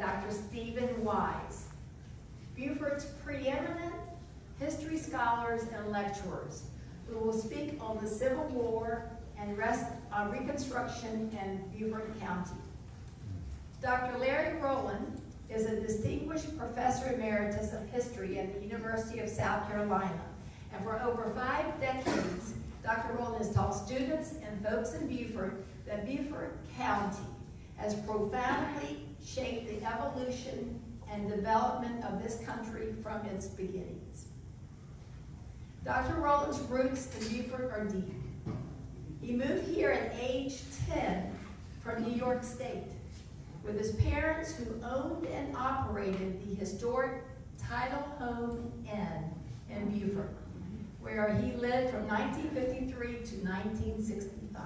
Dr. Stephen Wise, Beaufort's preeminent history scholars and lecturers, who will speak on the Civil War and Reconstruction in Beaufort County. Dr. Larry Rowland is a distinguished professor emeritus of history at the University of South Carolina, and for over 5 decades, Dr. Rowland has taught students and folks in Beaufort that Beaufort County has profoundly shaped the evolution and development of this country from its beginnings. Dr. Rowland's roots in Beaufort are deep. He moved here at age 10 from New York State with his parents, who owned and operated the historic Title Home Inn in Beaufort, where he lived from 1953 to 1965.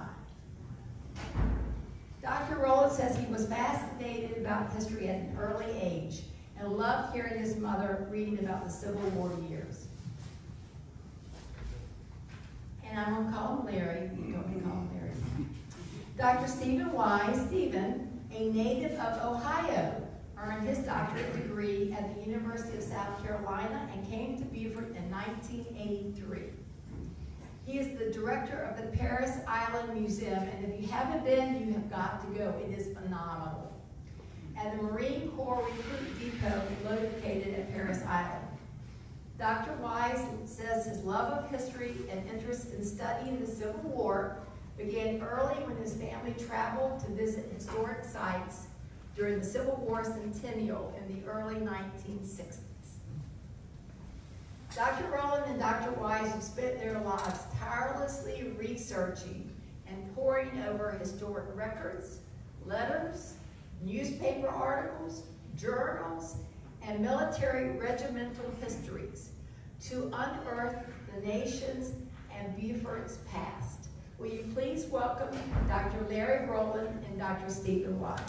Dr. Rowland says he was fascinated about history at an early age and loved hearing his mother reading about the Civil War years. And I'm going to call him Larry. You don't need to call him Larry. Dr. Stephen Wise, Stephen, a native of Ohio, earned his doctorate degree at the University of South Carolina and came to Beaufort in 1983. He is the director of the Paris Island Museum, and if you haven't been, you have got to go. It is phenomenal. And the Marine Corps Recruit Depot is located at Paris Island. Dr. Wise says his love of history and interest in studying the Civil War began early when his family traveled to visit historic sites during the Civil War centennial in the early 1960s. Dr. Rowland and Dr. Wise have spent their lives tirelessly researching and poring over historic records, letters, newspaper articles, journals, and military regimental histories to unearth the nation's and Beaufort's past. Will you please welcome Dr. Larry Rowland and Dr. Stephen Wise.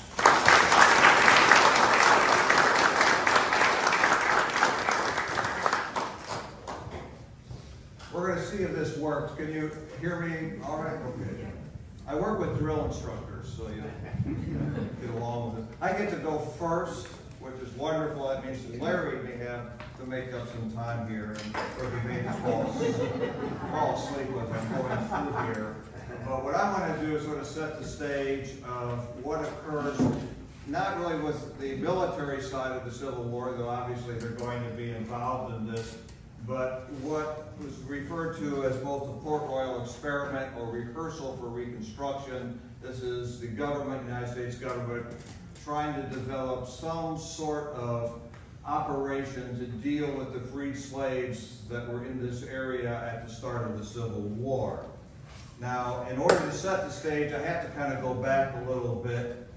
We're going to see if this works. Can you hear me all right? Okay. I work with drill instructors, so you get along with it. I get to go first, which is wonderful. That means that Larry may have to make up some time here, or he may just fall asleep as I'm going through here. But what I want to do is sort of set the stage of what occurs, not really with the military side of the Civil War, though obviously they're going to be involved in this, but what was referred to as both the Port Royal experiment or rehearsal for Reconstruction. This is the government, United States government, trying to develop some sort of operation to deal with the freed slaves that were in this area at the start of the Civil War. Now, in order to set the stage, I have to kind of go back a little bit.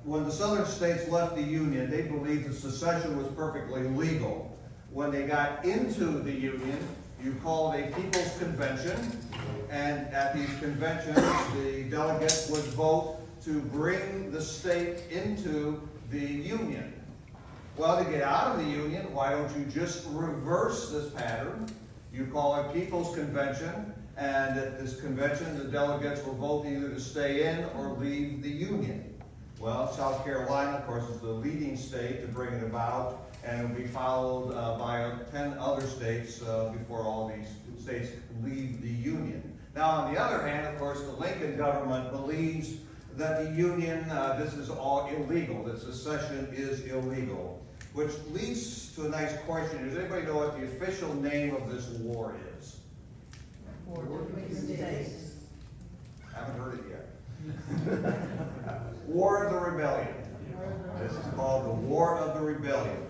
When the southern states left the Union, they believed that secession was perfectly legal. When they got into the Union, you called a People's Convention, and at these conventions, the delegates would vote to bring the state into the Union. Well, to get out of the Union, why don't you just reverse this pattern? You call a People's Convention, and at this convention, the delegates will vote either to stay in or leave the Union. Well, South Carolina, of course, is the leading state to bring it about, and it will be followed by 10 other states before all these states leave the Union. Now, on the other hand, of course, the Lincoln government believes that the Union, this is all illegal, that secession is illegal, which leads to a nice question. Does anybody know what the official name of this war is? War of the States. Haven't heard it yet. War of the Rebellion. This is called the War of the Rebellion.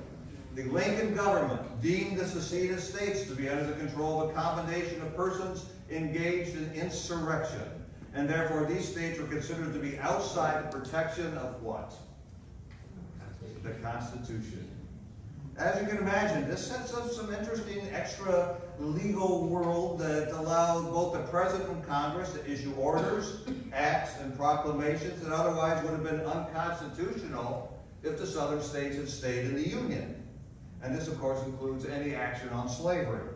The Lincoln government deemed the seceded states to be under the control of a combination of persons engaged in insurrection, and therefore these states were considered to be outside the protection of what? The Constitution. As you can imagine, this sets up some interesting extra legal world that allowed both the President and Congress to issue orders, acts, and proclamations that otherwise would have been unconstitutional if the southern states had stayed in the Union. And this, of course, includes any action on slavery.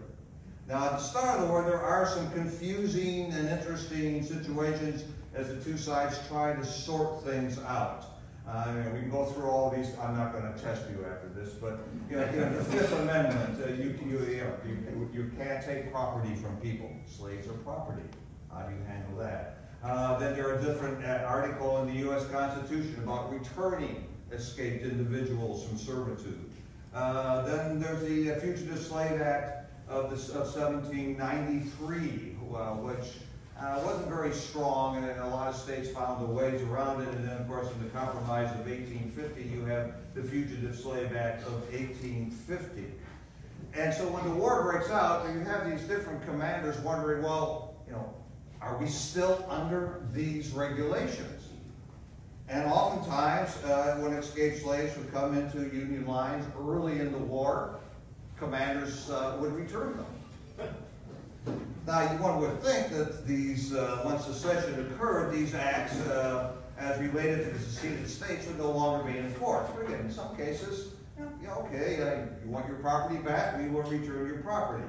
Now, at the start of the war, there are some confusing and interesting situations as the two sides try to sort things out. We can go through all of these. I'm not going to test you after this, but the Fifth Amendment, you can't take property from people. Slaves are property. How do you handle that? Then there are different articles in the U.S. Constitution about returning escaped individuals from servitude. Then there's the Fugitive Slave Act of 1793, which wasn't very strong, and a lot of states found the ways around it. And then, of course, in the Compromise of 1850, you have the Fugitive Slave Act of 1850. And so when the war breaks out, you have these different commanders wondering, well, are we still under these regulations? And oftentimes, when escaped slaves would come into Union lines early in the war, commanders would return them. Now, one would think that these, once secession occurred, these acts, as related to the seceded states, would no longer be enforced. But again, in some cases, okay, you want your property back, we will return your property.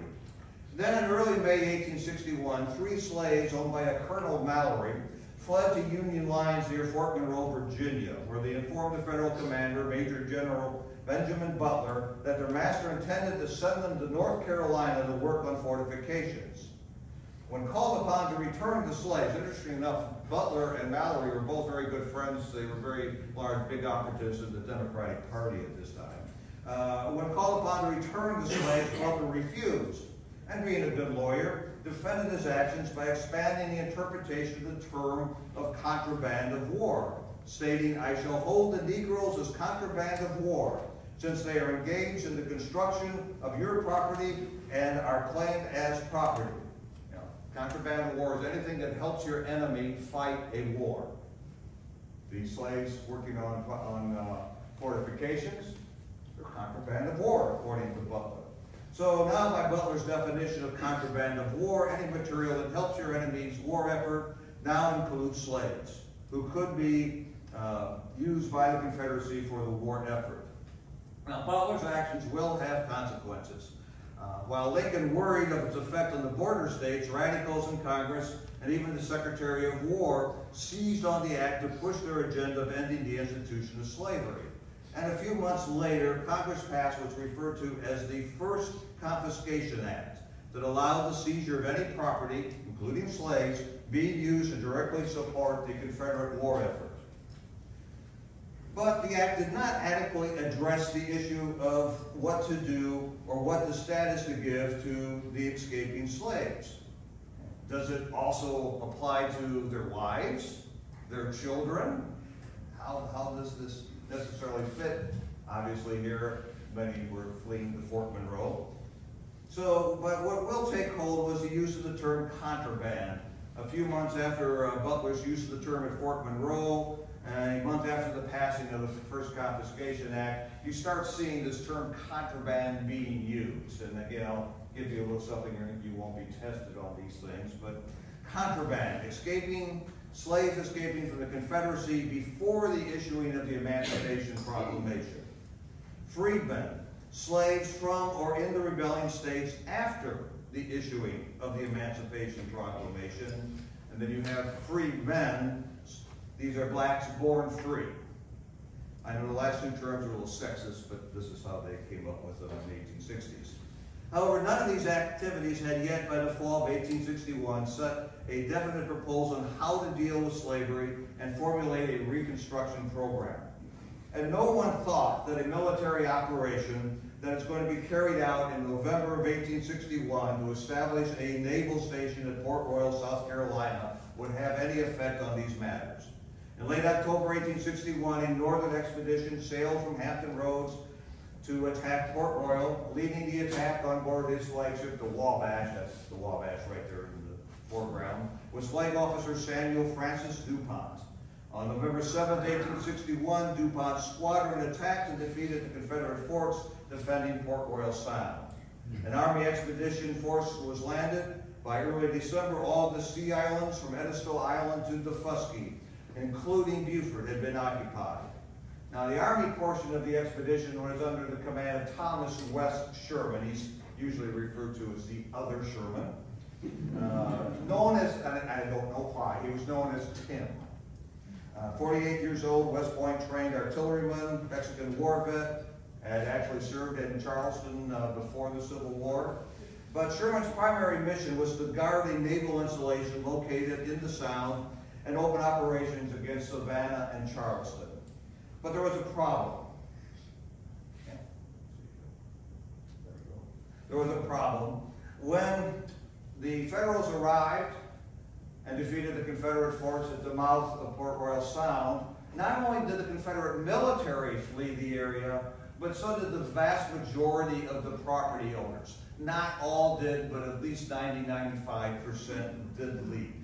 Then in early May 1861, 3 slaves owned by a Colonel Mallory fled to Union lines near Fort Monroe, Virginia, where they informed the federal commander, Major General Benjamin Butler, that their master intended to send them to North Carolina to work on fortifications. When called upon to return the slaves, interesting enough, Butler and Mallory were both very good friends. They were very large, big operatives in the Democratic Party at this time. When called upon to return the slaves, Butler refused, and being a good lawyer, defended his actions by expanding the interpretation of the term of contraband of war, stating, "I shall hold the Negroes as contraband of war, since they are engaged in the construction of your property and are claimed as property." Contraband of war is anything that helps your enemy fight a war. These slaves working on fortifications, they're contraband of war, according to Butler. So now, by Butler's definition of contraband of war, any material that helps your enemy's war effort now includes slaves, who could be used by the Confederacy for the war effort. Now, Butler's actions will have consequences. While Lincoln worried of its effect on the border states, radicals in Congress and even the Secretary of War seized on the act to push their agenda of ending the institution of slavery. And a few months later, Congress passed what's referred to as the First Confiscation Act, that allowed the seizure of any property, including slaves, being used to directly support the Confederate war effort. But the act did not adequately address the issue of what to do or what the status to give to the escaping slaves. Does it also apply to their wives, their children? How does this necessarily fit? Obviously here, many were fleeing to Fort Monroe. So, but what will take hold was the use of the term contraband. A few months after Butler's use of the term at Fort Monroe, and a month after the passing of the First Confiscation Act, you start seeing this term contraband being used. And again, I'll give you a little something here, you won't be tested on these things, but contraband, slaves escaping from the Confederacy before the issuing of the Emancipation Proclamation. Freedmen, slaves from or in the rebelling states after the issuing of the Emancipation Proclamation. And then you have freedmen. These are blacks born free. I know the last 2 terms are a little sexist, but this is how they came up with them in the 1860s. However, none of these activities had yet, by the fall of 1861, set a definite proposal on how to deal with slavery and formulate a Reconstruction program. And no one thought that a military operation that is going to be carried out in November of 1861 to establish a naval station at Port Royal, South Carolina, would have any effect on these matters. In late October 1861, a northern expedition sailed from Hampton Roads to attack Port Royal, leading the attack on board his flagship, the Wabash, that's the Wabash right there in the foreground, was Flag Officer Samuel Francis DuPont. On November 7, 1861, DuPont's squadron attacked and defeated the Confederate forts defending Port Royal Sound. An Army expedition force was landed. By early December, all the sea islands from Edisto Island to Defusky, including Beaufort, had been occupied. Now, the Army portion of the expedition was under the command of Thomas West Sherman. He's usually referred to as the other Sherman. Known as, and I don't know why, he was known as Tim. 48 years old, West Point trained artilleryman, Mexican war vet, had actually served in Charleston before the Civil War. But Sherman's primary mission was to guard a naval installation located in the Sound and open operations against Savannah and Charleston. But there was a problem. There was a problem. When the Federals arrived and defeated the Confederate force at the mouth of Port Royal Sound, not only did the Confederate military flee the area, but so did the vast majority of the property owners. Not all did, but at least 90–95% did leave.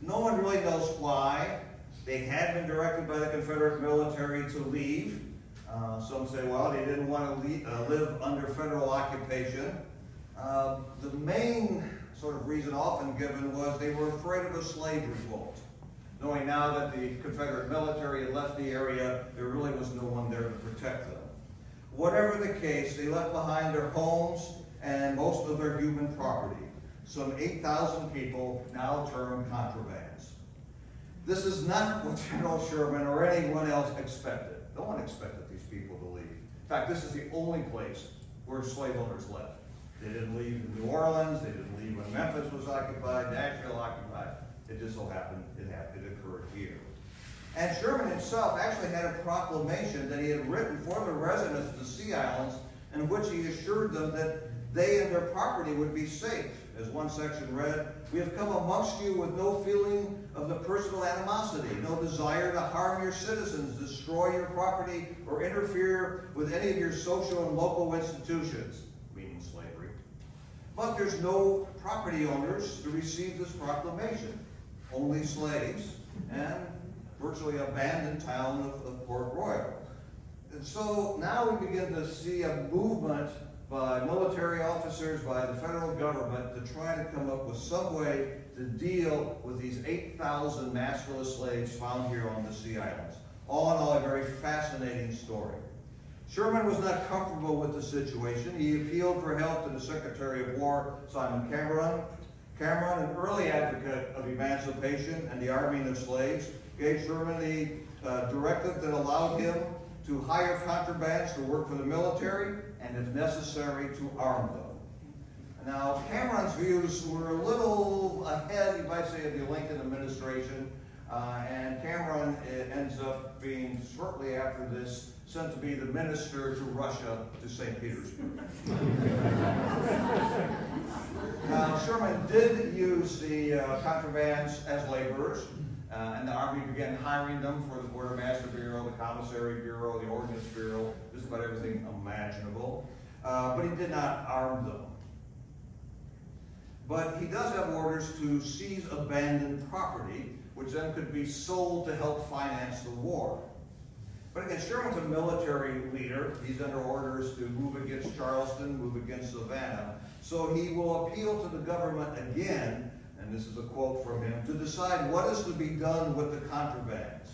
No one really knows why. They had been directed by the Confederate military to leave. Some say, well, they didn't want to live under federal occupation. The main sort of reason often given was they were afraid of a slave revolt. Knowing now that the Confederate military had left the area, there really was no one there to protect them. Whatever the case, they left behind their homes and most of their human property. Some 8,000 people, now termed contrabands. This is not what General Sherman or anyone else expected. No one expected these people to leave. In fact, this is the only place where slave owners left. They didn't leave New Orleans, they didn't leave when Memphis was occupied, Nashville occupied. It just so happened it occurred here. And Sherman himself actually had a proclamation that he had written for the residents of the Sea Islands in which he assured them that they and their property would be safe. As one section read, "We have come amongst you with no feeling of the personal animosity, no desire to harm your citizens, destroy your property, or interfere with any of your social and local institutions," meaning slavery. But there's no property owners to receive this proclamation, only slaves, and virtually abandoned town of Port Royal. And so now we begin to see a movement by military officers, by the federal government, to try to come up with some way to deal with these 8,000 masterless slaves found here on the Sea Islands. All in all, a very fascinating story. Sherman was not comfortable with the situation. He appealed for help to the Secretary of War, Simon Cameron. Cameron, an early advocate of emancipation and the arming of slaves, gave Sherman the directive that allowed him to hire contrabands to work for the military and, if necessary, to arm them. Now, Cameron's views were a little ahead, you might say, of the Lincoln administration, and Cameron ends up being, shortly after this, sent to be the minister to Russia, to St. Petersburg. Now, Sherman did use the contrabands as laborers, and the Army began hiring them for the Quartermaster Bureau, the Commissary Bureau, the Ordnance Bureau, just about everything imaginable. But he did not arm them. But he does have orders to seize abandoned property, which then could be sold to help finance the war. But again, Sherman's a military leader. He's under orders to move against Charleston, move against Savannah. So he will appeal to the government again, and this is a quote from him, to decide what is to be done with the contrabands.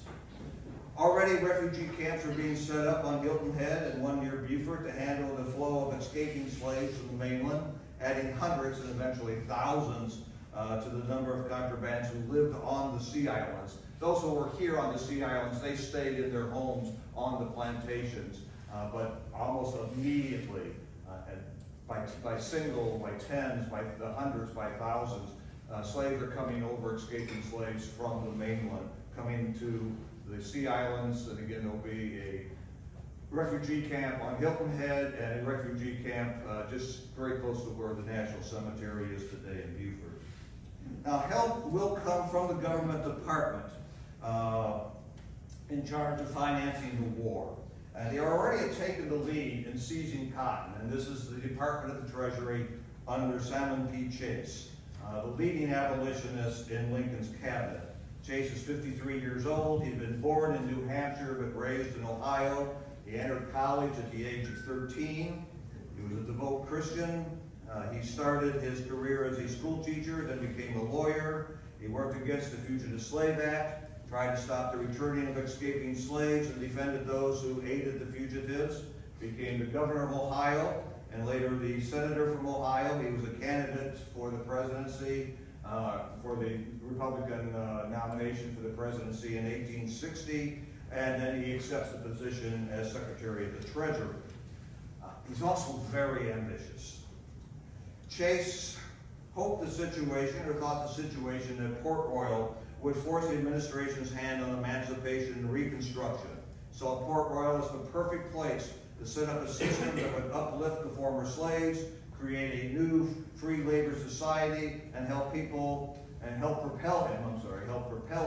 Already refugee camps are being set up on Hilton Head and one near Beaufort to handle the flow of escaping slaves from the mainland, adding hundreds and eventually thousands to the number of contrabands who lived on the Sea Islands. Those who were here on the Sea Islands, they stayed in their homes on the plantations, but almost immediately, by single, by tens, by the hundreds, by thousands, slaves are coming over, escaping slaves from the mainland, coming to the Sea Islands, and again there'll be a refugee camp on Hilton Head and a refugee camp just very close to where the National Cemetery is today in Beaufort. Now, help will come from the government department in charge of financing the war. They already have taken the lead in seizing cotton, and this is the Department of the Treasury under Salmon P. Chase, the leading abolitionist in Lincoln's cabinet. Chase is 53 years old. He'd been born in New Hampshire but raised in Ohio. He entered college at the age of 13. He was a devout Christian. He started his career as a school teacher, then became a lawyer. He worked against the Fugitive Slave Act, tried to stop the returning of escaping slaves, and defended those who aided the fugitives. Became the governor of Ohio, and later the senator from Ohio. He was a candidate for the presidency for the Republican nomination for the presidency in 1860, and then he accepts the position as Secretary of the Treasury. He's also very ambitious. Chase hoped the situation, or thought the situation, that Port Royal would force the administration's hand on emancipation and Reconstruction. So Port Royal is the perfect place to set up a system that would uplift the former slaves, create a new free labor society, and help propel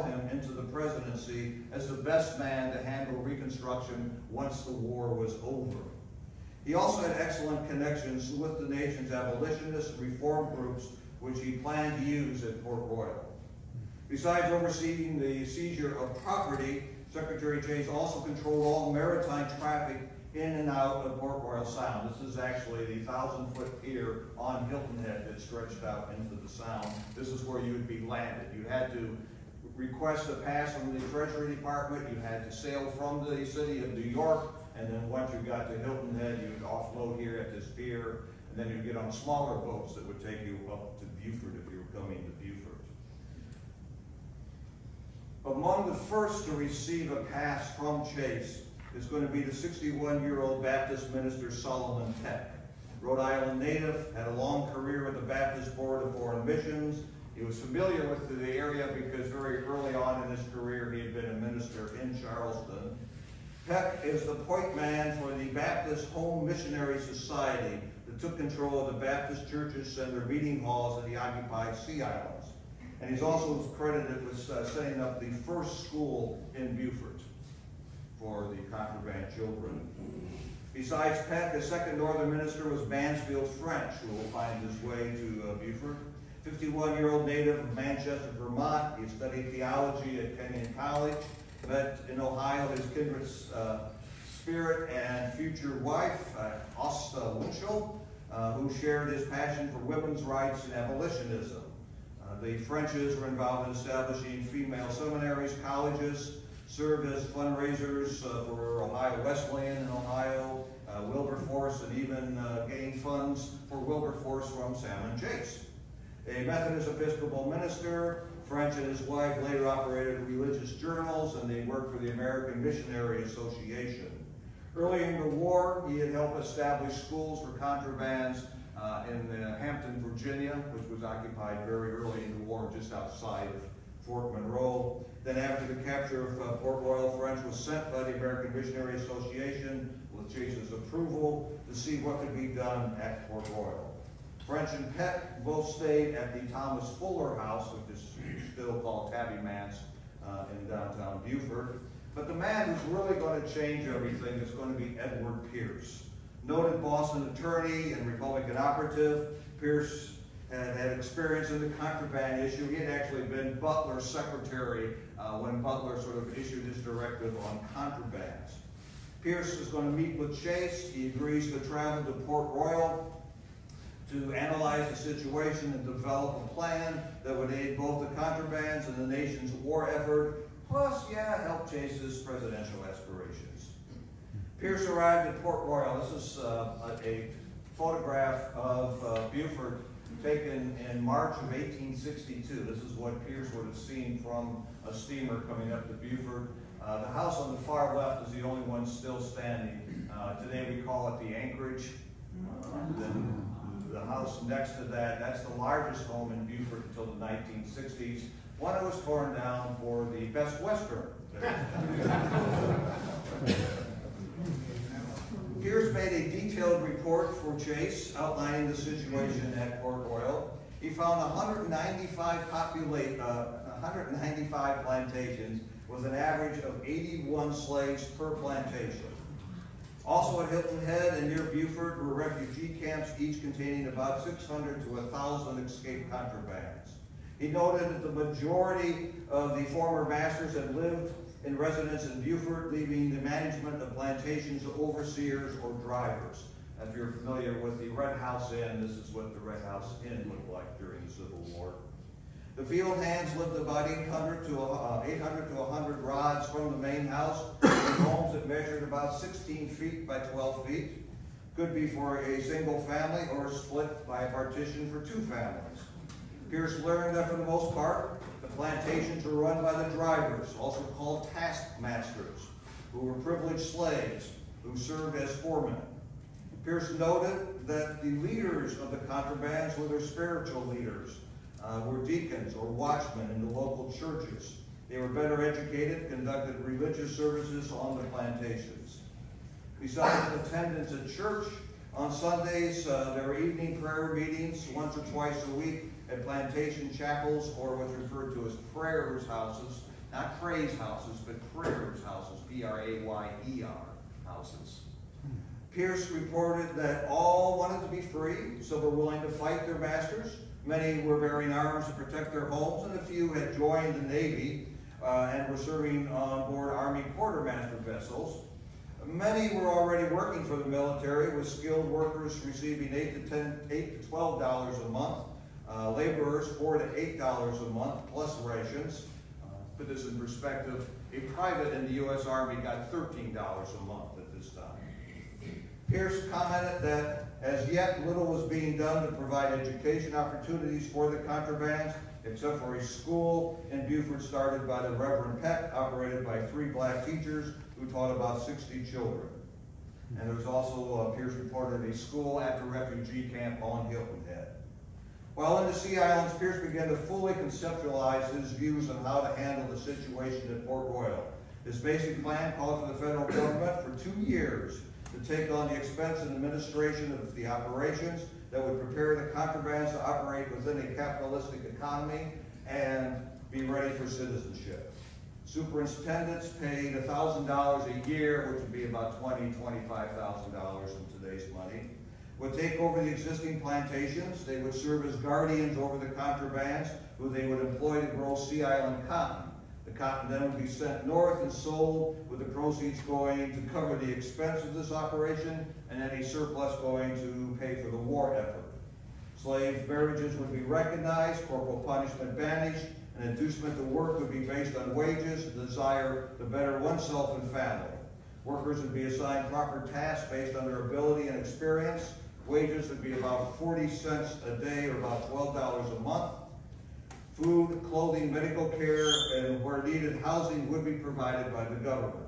him into the presidency as the best man to handle Reconstruction once the war was over. He also had excellent connections with the nation's abolitionist and reform groups, which he planned to use at Port Royal. Besides overseeing the seizure of property, Secretary Chase also controlled all maritime traffic in and out of Port Royal Sound. This is actually the 1,000-foot pier on Hilton Head that stretched out into the Sound. This is where you would be landed. You had to request a pass from the Treasury Department. You had to sail from the city of New York, and then once you got to Hilton Head, you would offload here at this pier, and then you'd get on smaller boats that would take you up to Beaufort if you were coming to Beaufort. Among the first to receive a pass from Chase is going to be the 61-year-old Baptist minister Solomon Peck. Rhode Island native, had a long career with the Baptist Board of Foreign Missions. He was familiar with the area because very early on in his career he had been a minister in Charleston. Peck is the point man for the Baptist Home Missionary Society that took control of the Baptist churches and their meeting halls in the occupied Sea Islands. And he's also credited with setting up the first school in Beaufort for the contraband children. Besides Peck, the second northern minister was Mansfield French, who will find his way to Beaufort. 51-year-old native of Manchester, Vermont. He studied theology at Kenyon College, met in Ohio his kindred spirit and future wife, Asta Winchell, who shared his passion for women's rights and abolitionism. The Frenches were involved in establishing female seminaries, colleges, served as fundraisers for Ohio Wesleyan in Ohio, Wilberforce, and even gained funds for Wilberforce from Salmon Chase. A Methodist Episcopal minister, French and his wife later operated religious journals, and they worked for the American Missionary Association. Early in the war, he had helped establish schools for contrabands in Hampton, Virginia, which was occupied very early in the war just outside of Fort Monroe. Then after the capture of Port Royal, French was sent by the American Missionary Association with Chase's approval to see what could be done at Port Royal. French and Peck both stayed at the Thomas Fuller House, which is still called Tabby Manse in downtown Beaufort. But the man who's really going to change everything is going to be Edward Pierce. Noted Boston attorney and Republican operative, Pierce had experience in the contraband issue. He had actually been Butler's secretary when Butler sort of issued his directive on contrabands. Pierce is going to meet with Chase. He agrees to travel to Port Royal to analyze the situation and develop a plan that would aid both the contrabands and the nation's war effort, plus, help Chase's presidential aspirations. Pierce arrived at Port Royal. This is a photograph of Beaufort taken in March of 1862. This is what Pierce would have seen from a steamer coming up to Beaufort. The house on the far left is the only one still standing. Today we call it the Anchorage. Then the house next to that, that's the largest home in Beaufort until the 1960s. One that was torn down for the Best Western. Pierce made a detailed report for Chase outlining the situation at Port Royal. He found 195 plantations with an average of 81 slaves per plantation. Also at Hilton Head and near Beaufort were refugee camps, each containing about 600 to 1,000 escaped contrabands. He noted that the majority of the former masters had lived in residence in Beaufort, leaving the management of plantations to overseers or drivers. If you're familiar with the Red House Inn, this is what the Red House Inn looked like during the Civil War. The field hands lived about 800 to 100 rods from the main house in homes that measured about 16 feet by 12 feet. Could be for a single family or split by a partition for two families. Pierce learned that for the most part, the plantations were run by the drivers, also called taskmasters, who were privileged slaves who served as foremen. Pierce noted that the leaders of the contrabands were their spiritual leaders, were deacons or watchmen in the local churches. They were better educated, conducted religious services on the plantations. Besides attendance at church, on Sundays there were evening prayer meetings once or twice a week at plantation chapels, or what's referred to as prayers houses. Not praise houses, but prayers houses, P-R-A-Y-E-R houses. Pierce reported that all wanted to be free, so were willing to fight their masters. Many were bearing arms to protect their homes, and a few had joined the Navy and were serving on board Army quartermaster vessels. Many were already working for the military, with skilled workers receiving $8 to $12 a month, laborers $4 to $8 a month, plus rations. Put this in perspective, a private in the U.S. Army got $13 a month at this time. Pierce commented that as yet little was being done to provide education opportunities for the contrabands, except for a school in Beaufort started by the Reverend Peck, operated by 3 black teachers who taught about 60 children. And there was also, Pierce reported, a school at the refugee camp on Hilton Head. While in the Sea Islands, Pierce began to fully conceptualize his views on how to handle the situation at Port Royal. His basic plan called for the federal government for 2 years to take on the expense and administration of the operations that would prepare the contrabands to operate within a capitalistic economy and be ready for citizenship. Superintendents paid $1,000 a year, which would be about $20,000 to $25,000 in today's money, would take over the existing plantations. They would serve as guardians over the contrabands, who they would employ to grow Sea Island cotton. The cotton then would be sent north and sold, with the proceeds going to cover the expense of this operation and any surplus going to pay for the war effort. Slave marriages would be recognized, corporal punishment banished, and inducement to work would be based on wages, the desire to better oneself and family. Workers would be assigned proper tasks based on their ability and experience. Wages would be about 40 cents a day, or about $12 a month. Food, clothing, medical care, and where needed, housing would be provided by the government.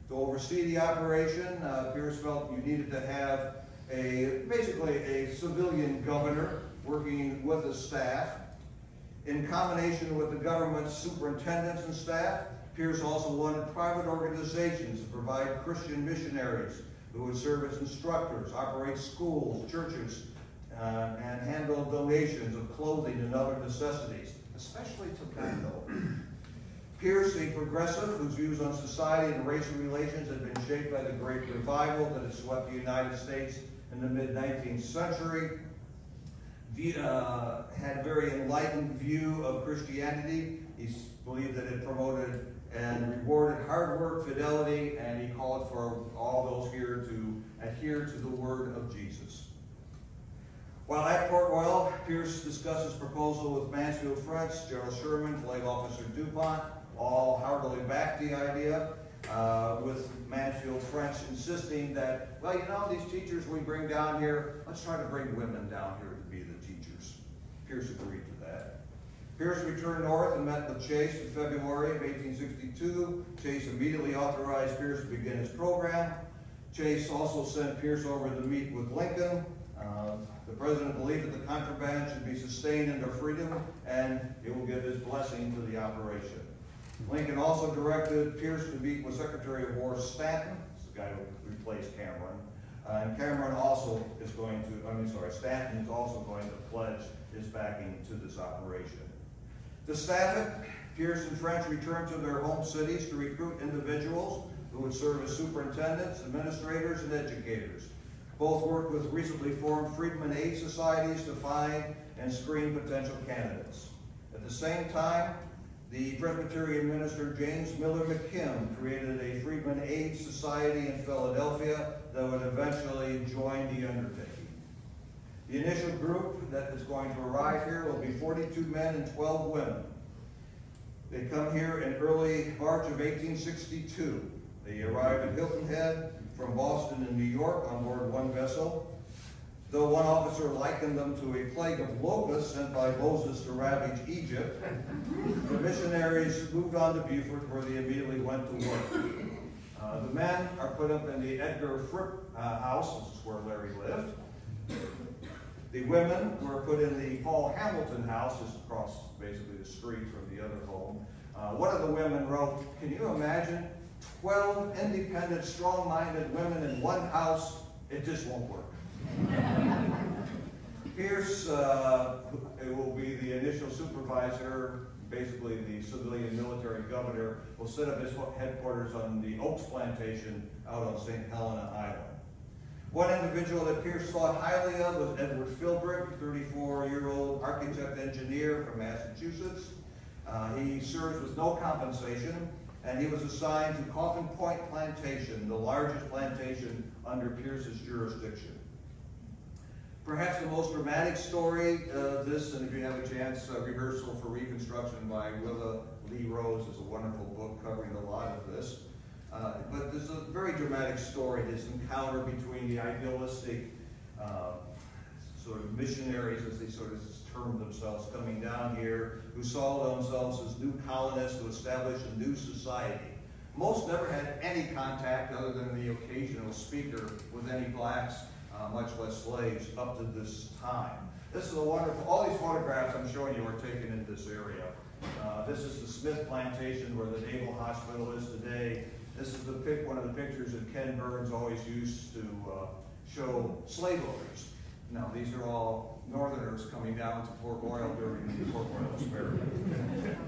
To oversee the operation, Pierce felt you needed to have basically a civilian governor working with the staff. In combination with the government's superintendents and staff, Pierce also wanted private organizations to provide Christian missionaries who would serve as instructors, operate schools, churches, and handle donations of clothing and other necessities, especially tobacco. Pierce, a progressive whose views on society and racial relations had been shaped by the Great Revival that had swept the United States in the mid-19th century, had a very enlightened view of Christianity. He believed that it promoted and rewarded hard work, fidelity, and he called for all those here to adhere to the word of Jesus. While at Port Royal, Pierce discussed his proposal with Mansfield French, General Sherman, Flag Officer DuPont, all heartily backed the idea, with Mansfield French insisting that, well, you know, these teachers we bring down here, let's try to bring women down here to be the teachers. Pierce agreed to that. Pierce returned north and met with Chase in February of 1862. Chase immediately authorized Pierce to begin his program. Chase also sent Pierce over to meet with Lincoln. The president believed that the contraband should be sustained in their freedom, and it will give his blessing to the operation. Lincoln also directed Pierce to meet with Secretary of War Stanton, the guy who replaced Cameron, and Cameron also is going to, Stanton is also going to pledge his backing to this operation. To staff it, Pierce and French returned to their home cities to recruit individuals who would serve as superintendents, administrators, and educators. Both worked with recently formed Freedmen Aid Societies to find and screen potential candidates. At the same time, the Presbyterian minister James Miller McKim created a Freedmen Aid Society in Philadelphia that would eventually join the undertaking. The initial group that is going to arrive here will be 42 men and 12 women. They come here in early March of 1862. They arrived at Hilton Head from Boston and New York on board one vessel. though one officer likened them to a plague of locusts sent by Moses to ravage Egypt. The missionaries moved on to Beaufort, where they immediately went to work. The men are put up in the Edgar Fripp house, this is where Larry lived. The women were put in the Paul Hamilton house, just across basically the street from the other home. One of the women wrote, "Can you imagine 12 independent, strong-minded women in one house? It just won't work." Pierce will be the initial supervisor, basically the civilian military governor, will set up his headquarters on the Oaks Plantation out on St. Helena Island. One individual that Pierce thought highly of was Edward Philbrick, 34-year-old architect engineer from Massachusetts. He serves with no compensation, and he was assigned to Coffin Point Plantation, the largest plantation under Pierce's jurisdiction. Perhaps the most dramatic story of this, and if you have a chance, Rehearsal for Reconstruction by Willa Lee Rose is a wonderful book covering a lot of this. But there's a very dramatic story, this encounter between the idealistic sort of missionaries, as they sort of termed themselves, coming down here, who saw themselves as new colonists to establish a new society. Most never had any contact other than the occasional speaker with any blacks, much less slaves, up to this time. This is a wonderful, all these photographs I'm showing you are taken in this area. This is the Smith Plantation where the Naval Hospital is today. This is one of the pictures that Ken Burns always used to show slave owners. Now, these are all Northerners coming down to Port Royal during the Port Royal experiment.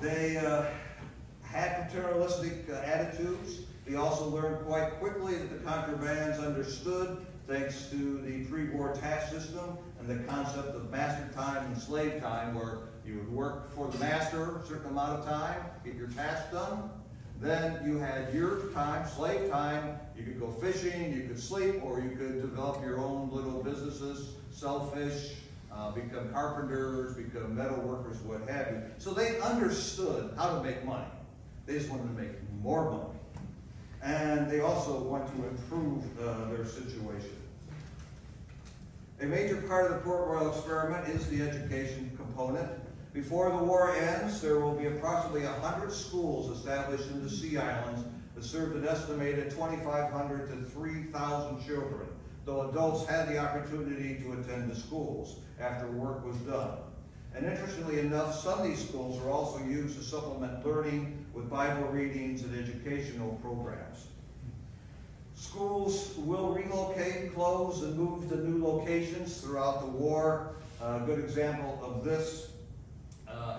They had paternalistic attitudes. They also learned quite quickly that the contrabands understood, thanks to the pre-war tax system and the concept of master time and slave time, where you would work for the master a certain amount of time, get your task done. Then you had your time, slave time. You could go fishing, you could sleep, or you could develop your own little businesses, sell fish, become carpenters, become metal workers, what have you. So they understood how to make money. They just wanted to make more money. And they also want to improve their situation. A major part of the Port Royal experiment is the education component. Before the war ends, there will be approximately 100 schools established in the Sea Islands that served an estimated 2,500 to 3,000 children, though adults had the opportunity to attend the schools after work was done. And interestingly enough, Sunday schools are also used to supplement learning with Bible readings and educational programs. Schools will relocate, close, and move to new locations throughout the war. A good example of this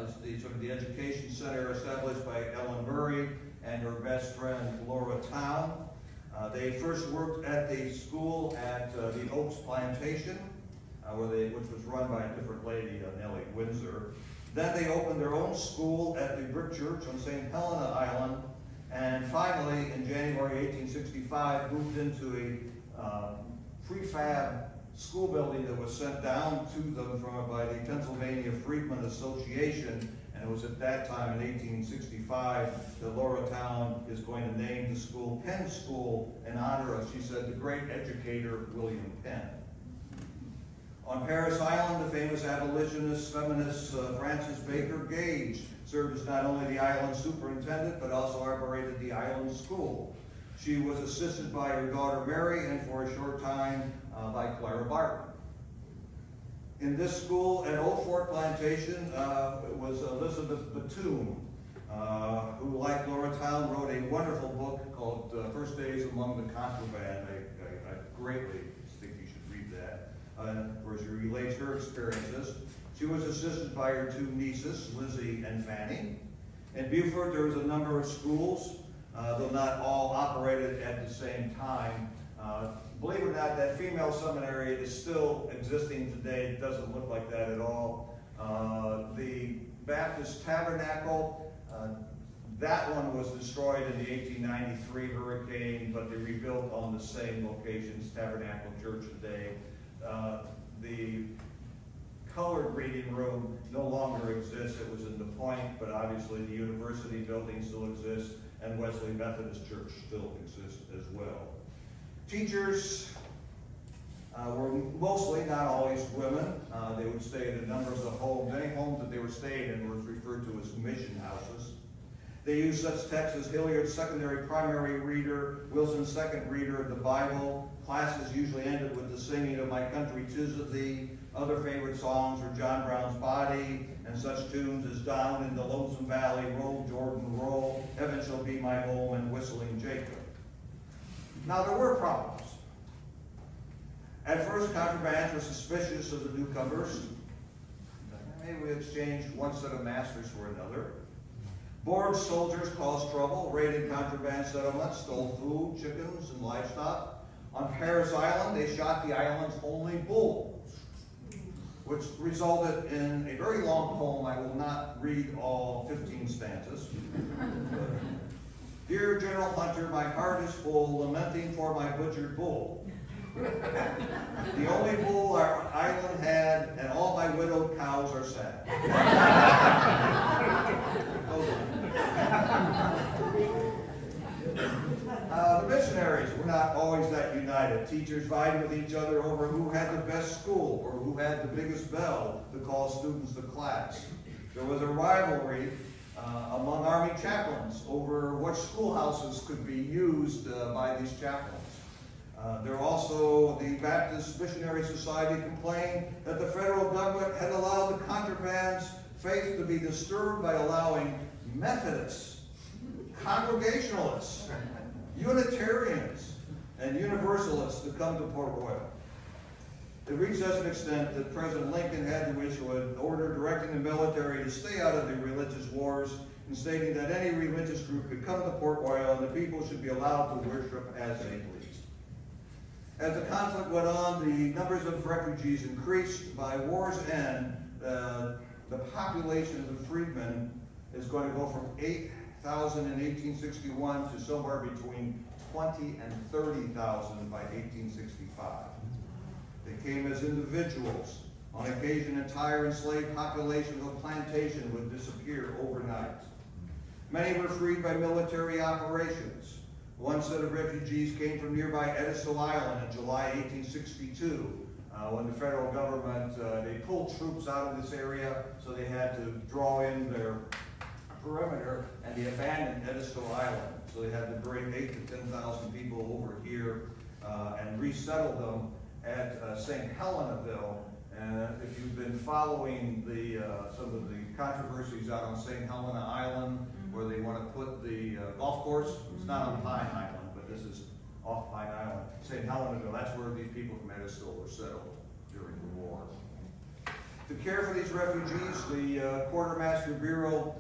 is the education center established by Ellen Murray and her best friend Laura Town. They first worked at the school at the Oaks Plantation, which was run by a different lady, Nellie Windsor. Then they opened their own school at the Brick Church on St. Helena Island, and finally, in January 1865, moved into a prefab school building that was sent down to them by the Pennsylvania Freedmen Association, and it was at that time, in 1865, that Laura Town is going to name the school Penn School in honor of, she said, the great educator William Penn. On Paris Island, the famous abolitionist feminist Frances Baker Gage served as not only the island superintendent, but also operated the island school. She was assisted by her daughter Mary, and for a short time by Clara Barton. In this school at Old Fort Plantation was Elizabeth Batoon, who, like Laura Town, wrote a wonderful book called First Days Among the Contraband. I greatly think you should read that, where she relates her experiences. She was assisted by her two nieces, Lizzie and Fanny. In Beaufort, there was a number of schools, though not all operated at the same time. Believe it or not, that female seminary is still existing today. It doesn't look like that at all. The Baptist Tabernacle, that one was destroyed in the 1893 hurricane, but they rebuilt on the same locations, Tabernacle Church today. The colored reading room no longer exists. It was in the Point, but obviously the university building still exists, and Wesley Methodist Church still exists as well. Teachers were mostly, not always, women. They would stay in a number of the homes. Any homes that they were staying in was referred to as mission houses. They used such texts as Hilliard's secondary primary reader, Wilson's second reader of the Bible. Classes usually ended with the singing of My Country 'Tis of Thee. Other favorite songs were John Brown's Body and such tunes as Down in the Lonesome Valley, Roll, Jordan, Roll, Heaven Shall Be My Home, and Whistling Jacob. Now, there were problems. At first, contrabands were suspicious of the newcomers. Maybe we exchanged one set of masters for another. Bored soldiers caused trouble, raided contraband settlements, stole food, chickens, and livestock. On Harris Island, they shot the island's only bulls, which resulted in a very long poem. I will not read all 15 stanzas. Dear General Hunter, my heart is full, lamenting for my butchered bull. The only bull our island had, and all my widowed cows are sad. The missionaries were not always that united. Teachers vied with each other over who had the best school or who had the biggest bell to call students to class. There was a rivalry among Army chaplains over what schoolhouses could be used by these chaplains. There also, the Baptist Missionary Society complained that the federal government had allowed the contraband's faith to be disturbed by allowing Methodists, Congregationalists, Unitarians, and Universalists to come to Port Royal. It reached such an extent that President Lincoln had to issue an order directing the military to stay out of the religious wars and stating that any religious group could come to Port Royal and the people should be allowed to worship as they pleased. As the conflict went on, the numbers of refugees increased. By war's end, the population of the freedmen is going to go from 8,000 in 1861 to somewhere between 20 and 30,000 by 1865. They came as individuals. On occasion, an entire enslaved population of a plantation would disappear overnight. Many were freed by military operations. One set of refugees came from nearby Edisto Island in July 1862. When the federal government, they pulled troops out of this area, so they had to draw in their perimeter, and they abandoned Edisto Island. So they had to bring 8,000 to 10,000 people over here and resettle them at St. Helenaville. And if you've been following some of the controversies out on St. Helena Island, where they want to put the golf course, it's not on Pine Island, but this is off Pine Island. St. Helenaville, that's where these people from Edisto were settled during the war. To care for these refugees, the Quartermaster Bureau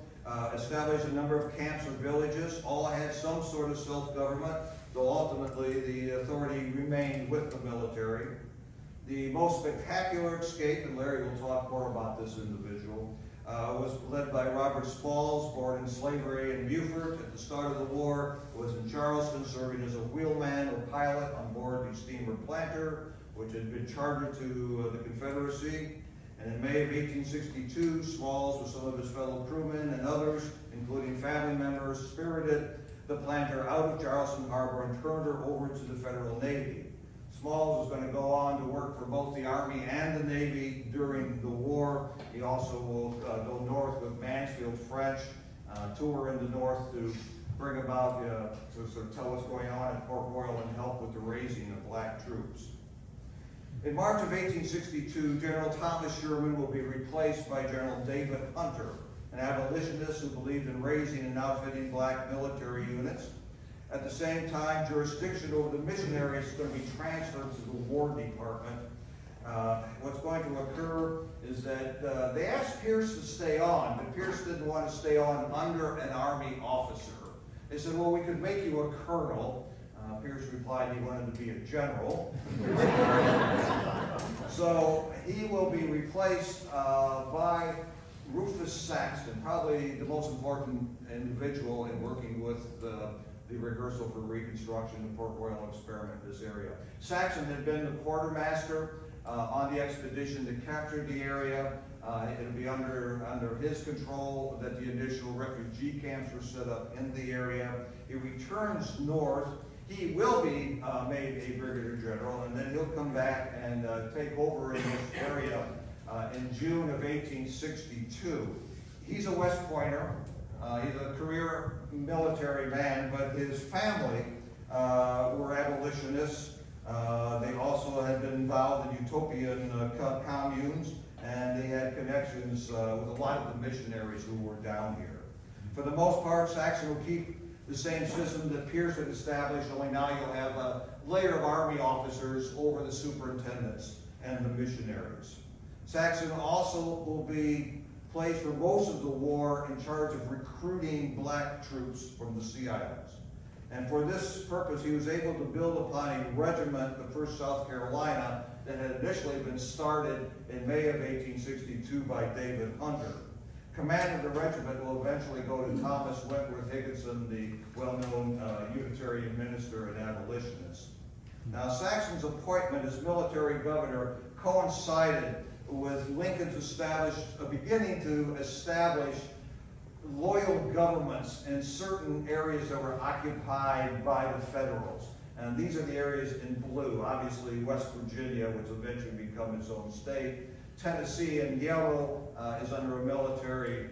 established a number of camps or villages. All had some sort of self-government, though ultimately the authority remained with the military. The most spectacular escape, and Larry will talk more about this individual, was led by Robert Spalls, born in slavery in Beaufort at the start of the war, was in Charleston serving as a wheelman or pilot on board the steamer Planter, which had been chartered to the Confederacy. And in May of 1862, Smalls, with some of his fellow crewmen and others, including family members, spirited the Planter out of Charleston Harbor and turned her over to the Federal Navy. Smalls was going to go on to work for both the Army and the Navy during the war. He also will go north with Mansfield French, tour in the north to bring about, to sort of tell what's going on at Port Royal and help with the raising of black troops. In March of 1862, General Thomas Sherman will be replaced by General David Hunter, an abolitionist who believed in raising and outfitting black military units. At the same time, jurisdiction over the missionaries is going to be transferred to the War Department. What's going to occur is that they asked Pierce to stay on, but Pierce didn't want to stay on under an Army officer. They said, well, we could make you a colonel. Pierce replied he wanted to be a general. So he will be replaced by Rufus Saxton, probably the most important individual in working with the rehearsal for Reconstruction, the Port Royal experiment in this area. Saxton had been the quartermaster on the expedition to capture the area. It'll be under his control that the initial refugee camps were set up in the area. He returns north. He will be made a brigadier general, and then he'll come back and take over in this area in June of 1862. He's a West Pointer. He's a career military man, but his family were abolitionists. They also had been involved in utopian communes, and they had connections with a lot of the missionaries who were down here. For the most part, Saxon will keep the same system that Pierce had established, only now you'll have a layer of army officers over the superintendents and the missionaries. Saxon also will be placed for most of the war in charge of recruiting black troops from the Sea Islands. And for this purpose, he was able to build upon a regiment, the 1st South Carolina, that had initially been started in May of 1862 by David Hunter. Command of the regiment will eventually go to Thomas Wentworth Higginson, the well-known Unitarian minister and abolitionist. Now, Saxon's appointment as military governor coincided with Lincoln's beginning to establish loyal governments in certain areas that were occupied by the Federals. And these are the areas in blue, obviously West Virginia, which eventually become its own state. Tennessee in yellow is under a military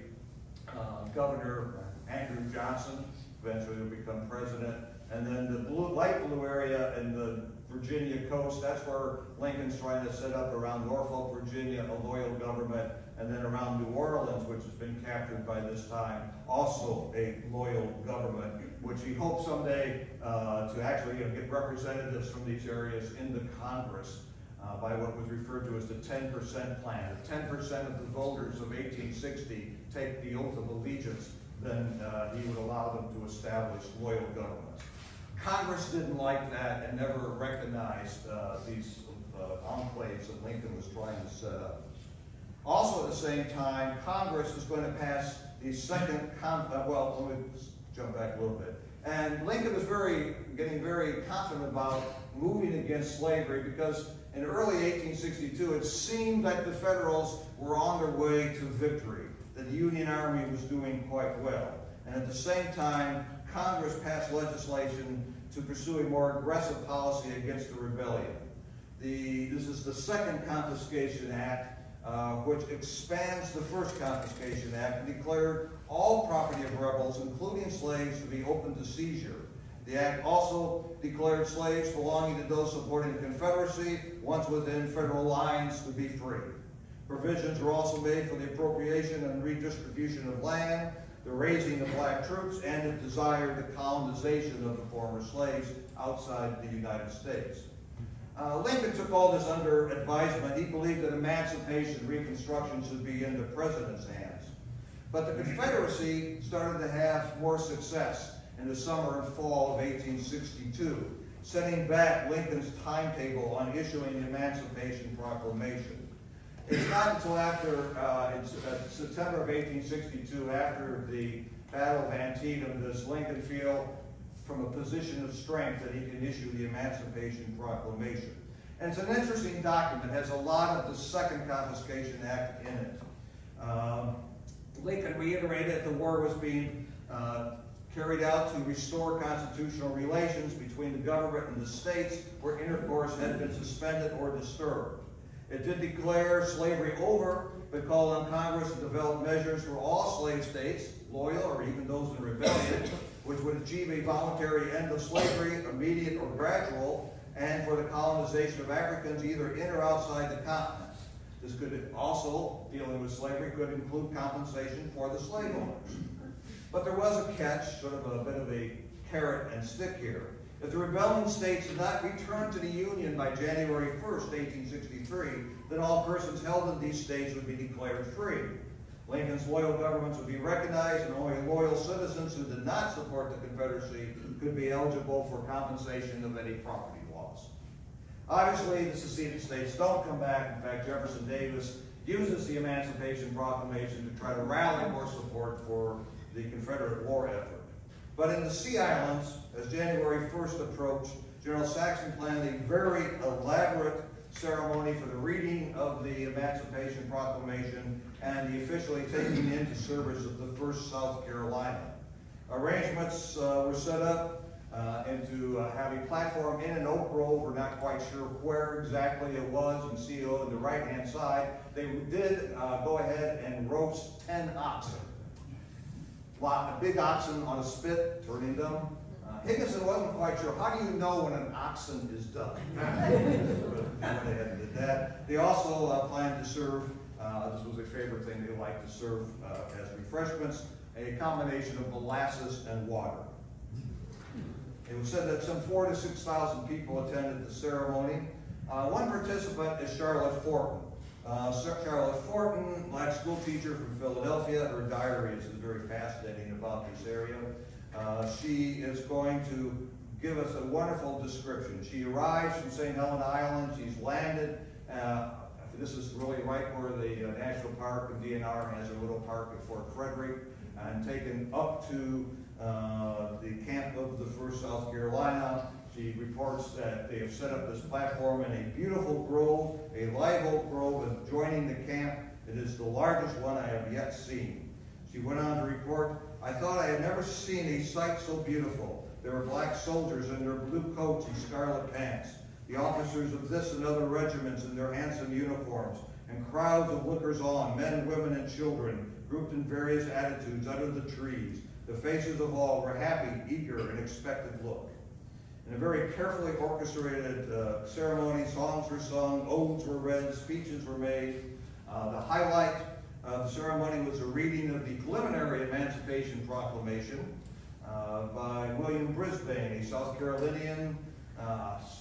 governor, Andrew Johnson, eventually will become president. And then the light blue area in the Virginia coast, that's where Lincoln's trying to set up around Norfolk, Virginia, a loyal government, and then around New Orleans, which has been captured by this time, also a loyal government, which he hopes someday to actually get representatives from these areas in the Congress by what was referred to as the 10% plan. If 10% of the voters of 1860 take the oath of allegiance, then he would allow them to establish loyal governments. Congress didn't like that and never recognized these enclaves that Lincoln was trying to set up. Also at the same time, Congress is going to pass the second, well, let me jump back a little bit. And Lincoln was getting very confident about moving against slavery because in early 1862, it seemed like the Federals were on their way to victory, that the Union Army was doing quite well. And at the same time, Congress passed legislation to pursue a more aggressive policy against the rebellion. This is the Second Confiscation Act, which expands the First Confiscation Act and declared all property of rebels, including slaves, to be open to seizure. The act also declared slaves belonging to those supporting the Confederacy, once within federal lines, to be free. Provisions were also made for the appropriation and redistribution of land, the raising of black troops, and the desired colonization of the former slaves outside the United States. Lincoln took all this under advisement. He believed that emancipation, Reconstruction, should be in the president's hands. But the Confederacy started to have more success in the summer and fall of 1862, setting back Lincoln's timetable on issuing the Emancipation Proclamation. It's not until after September of 1862, after the Battle of Antietam, does Lincoln feel from a position of strength that he can issue the Emancipation Proclamation. And it's an interesting document. It has a lot of the Second Confiscation Act in it. Lincoln reiterated that the war was being carried out to restore constitutional relations between the government and the states where intercourse had been suspended or disturbed. It did declare slavery over, but called on Congress to develop measures for all slave states, loyal or even those in rebellion, which would achieve a voluntary end of slavery, immediate or gradual, and for the colonization of Africans either in or outside the continent. This could also, dealing with slavery, could include compensation for the slave owners. But there was a catch, sort of a bit of a carrot and stick here. If the rebellion states did not return to the Union by January 1st, 1863, then all persons held in these states would be declared free. Lincoln's loyal governments would be recognized, and only loyal citizens who did not support the Confederacy could be eligible for compensation of any property loss. Obviously, the seceded states don't come back. In fact, Jefferson Davis uses the Emancipation Proclamation to try to rally more support for the Confederate war effort. But in the Sea Islands, as January 1st approached, General Saxon planned a very elaborate ceremony for the reading of the Emancipation Proclamation and the officially taking into service of the 1st South Carolina. Arrangements were set up and to have a platform in an oak grove. We're not quite sure where exactly it was. You can see on the right-hand side, they did go ahead and roast 10 oxen. Big oxen on a spit, turning them. Higginson wasn't quite sure. How do you know when an oxen is done? They went ahead and did that. They also planned to serve, this was a favorite thing they liked to serve as refreshments, a combination of molasses and water. It was said that some 4,000 to 6,000 people attended the ceremony. One participant is Charlotte Fortin. Charlotte Fortin, black school teacher from Philadelphia. Her diary is very fascinating about this area. She is going to give us a wonderful description. She arrives from St. Helena Island. She's landed. This is really right where the National Park and DNR has a little park at Fort Frederick, and taken up to the camp of the 1st South Carolina. She reports that they have set up this platform in a beautiful grove, a live oak grove adjoining the camp. It is the largest one I have yet seen. She went on to report, "I thought I had never seen a sight so beautiful. There were black soldiers in their blue coats and scarlet pants, the officers of this and other regiments in their handsome uniforms, and crowds of lookers-on, men, women, and children, grouped in various attitudes under the trees. The faces of all were happy, eager, and expectant look." In a very carefully orchestrated ceremony, songs were sung, odes were read, speeches were made. The highlight of the ceremony was a reading of the preliminary Emancipation Proclamation by William Brisbane, a South Carolinian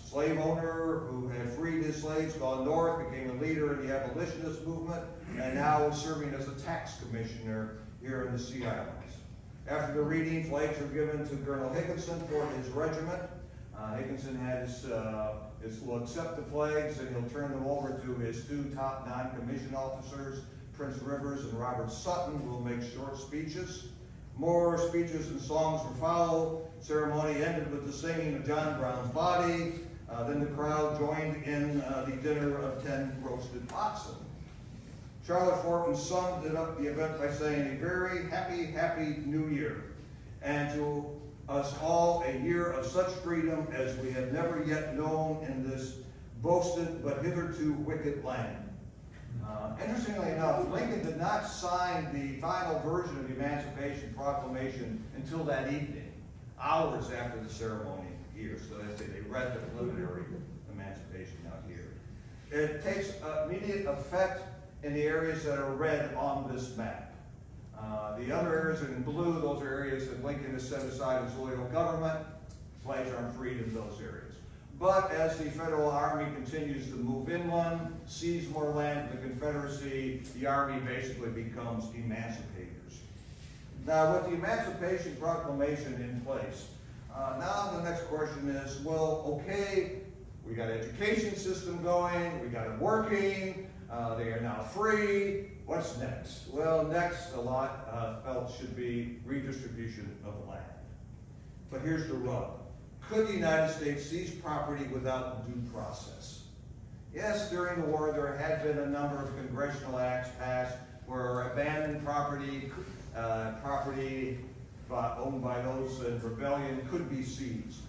slave owner who had freed his slaves, gone north, became a leader in the abolitionist movement, and now is serving as a tax commissioner here in the Sea Islands. After the reading, flags were given to Colonel Higginson for his regiment. Higginson will accept the flags, and he'll turn them over to his 2 top non-commissioned officers, Prince Rivers and Robert Sutton, who will make short speeches. More speeches and songs were followed. Ceremony ended with the singing of John Brown's Body. Then the crowd joined in the dinner of 10 roasted oxen. Charlotte Fortin summed up the event by saying, "A very happy, happy New Year, and to us all a year of such freedom as we have never yet known in this boasted but hitherto wicked land." Interestingly enough, Lincoln did not sign the final version of the Emancipation Proclamation until that evening, hours after the ceremony here. So they read the preliminary Emancipation out here. It takes immediate effect in the areas that are red on this map. The other areas in blue, those are areas that Lincoln has set aside as loyal government. Flags aren't freed in those areas. But as the Federal Army continues to move inland, seize more land in the Confederacy, the Army basically becomes emancipators. Now, with the Emancipation Proclamation in place, now the next question is, well, okay, we got an education system going, we got it working, they are now free. What's next? Well, next, a lot felt should be redistribution of land. But here's the rub. Could the United States seize property without due process? Yes, during the war, there had been a number of congressional acts passed where abandoned property, owned by those in rebellion could be seized.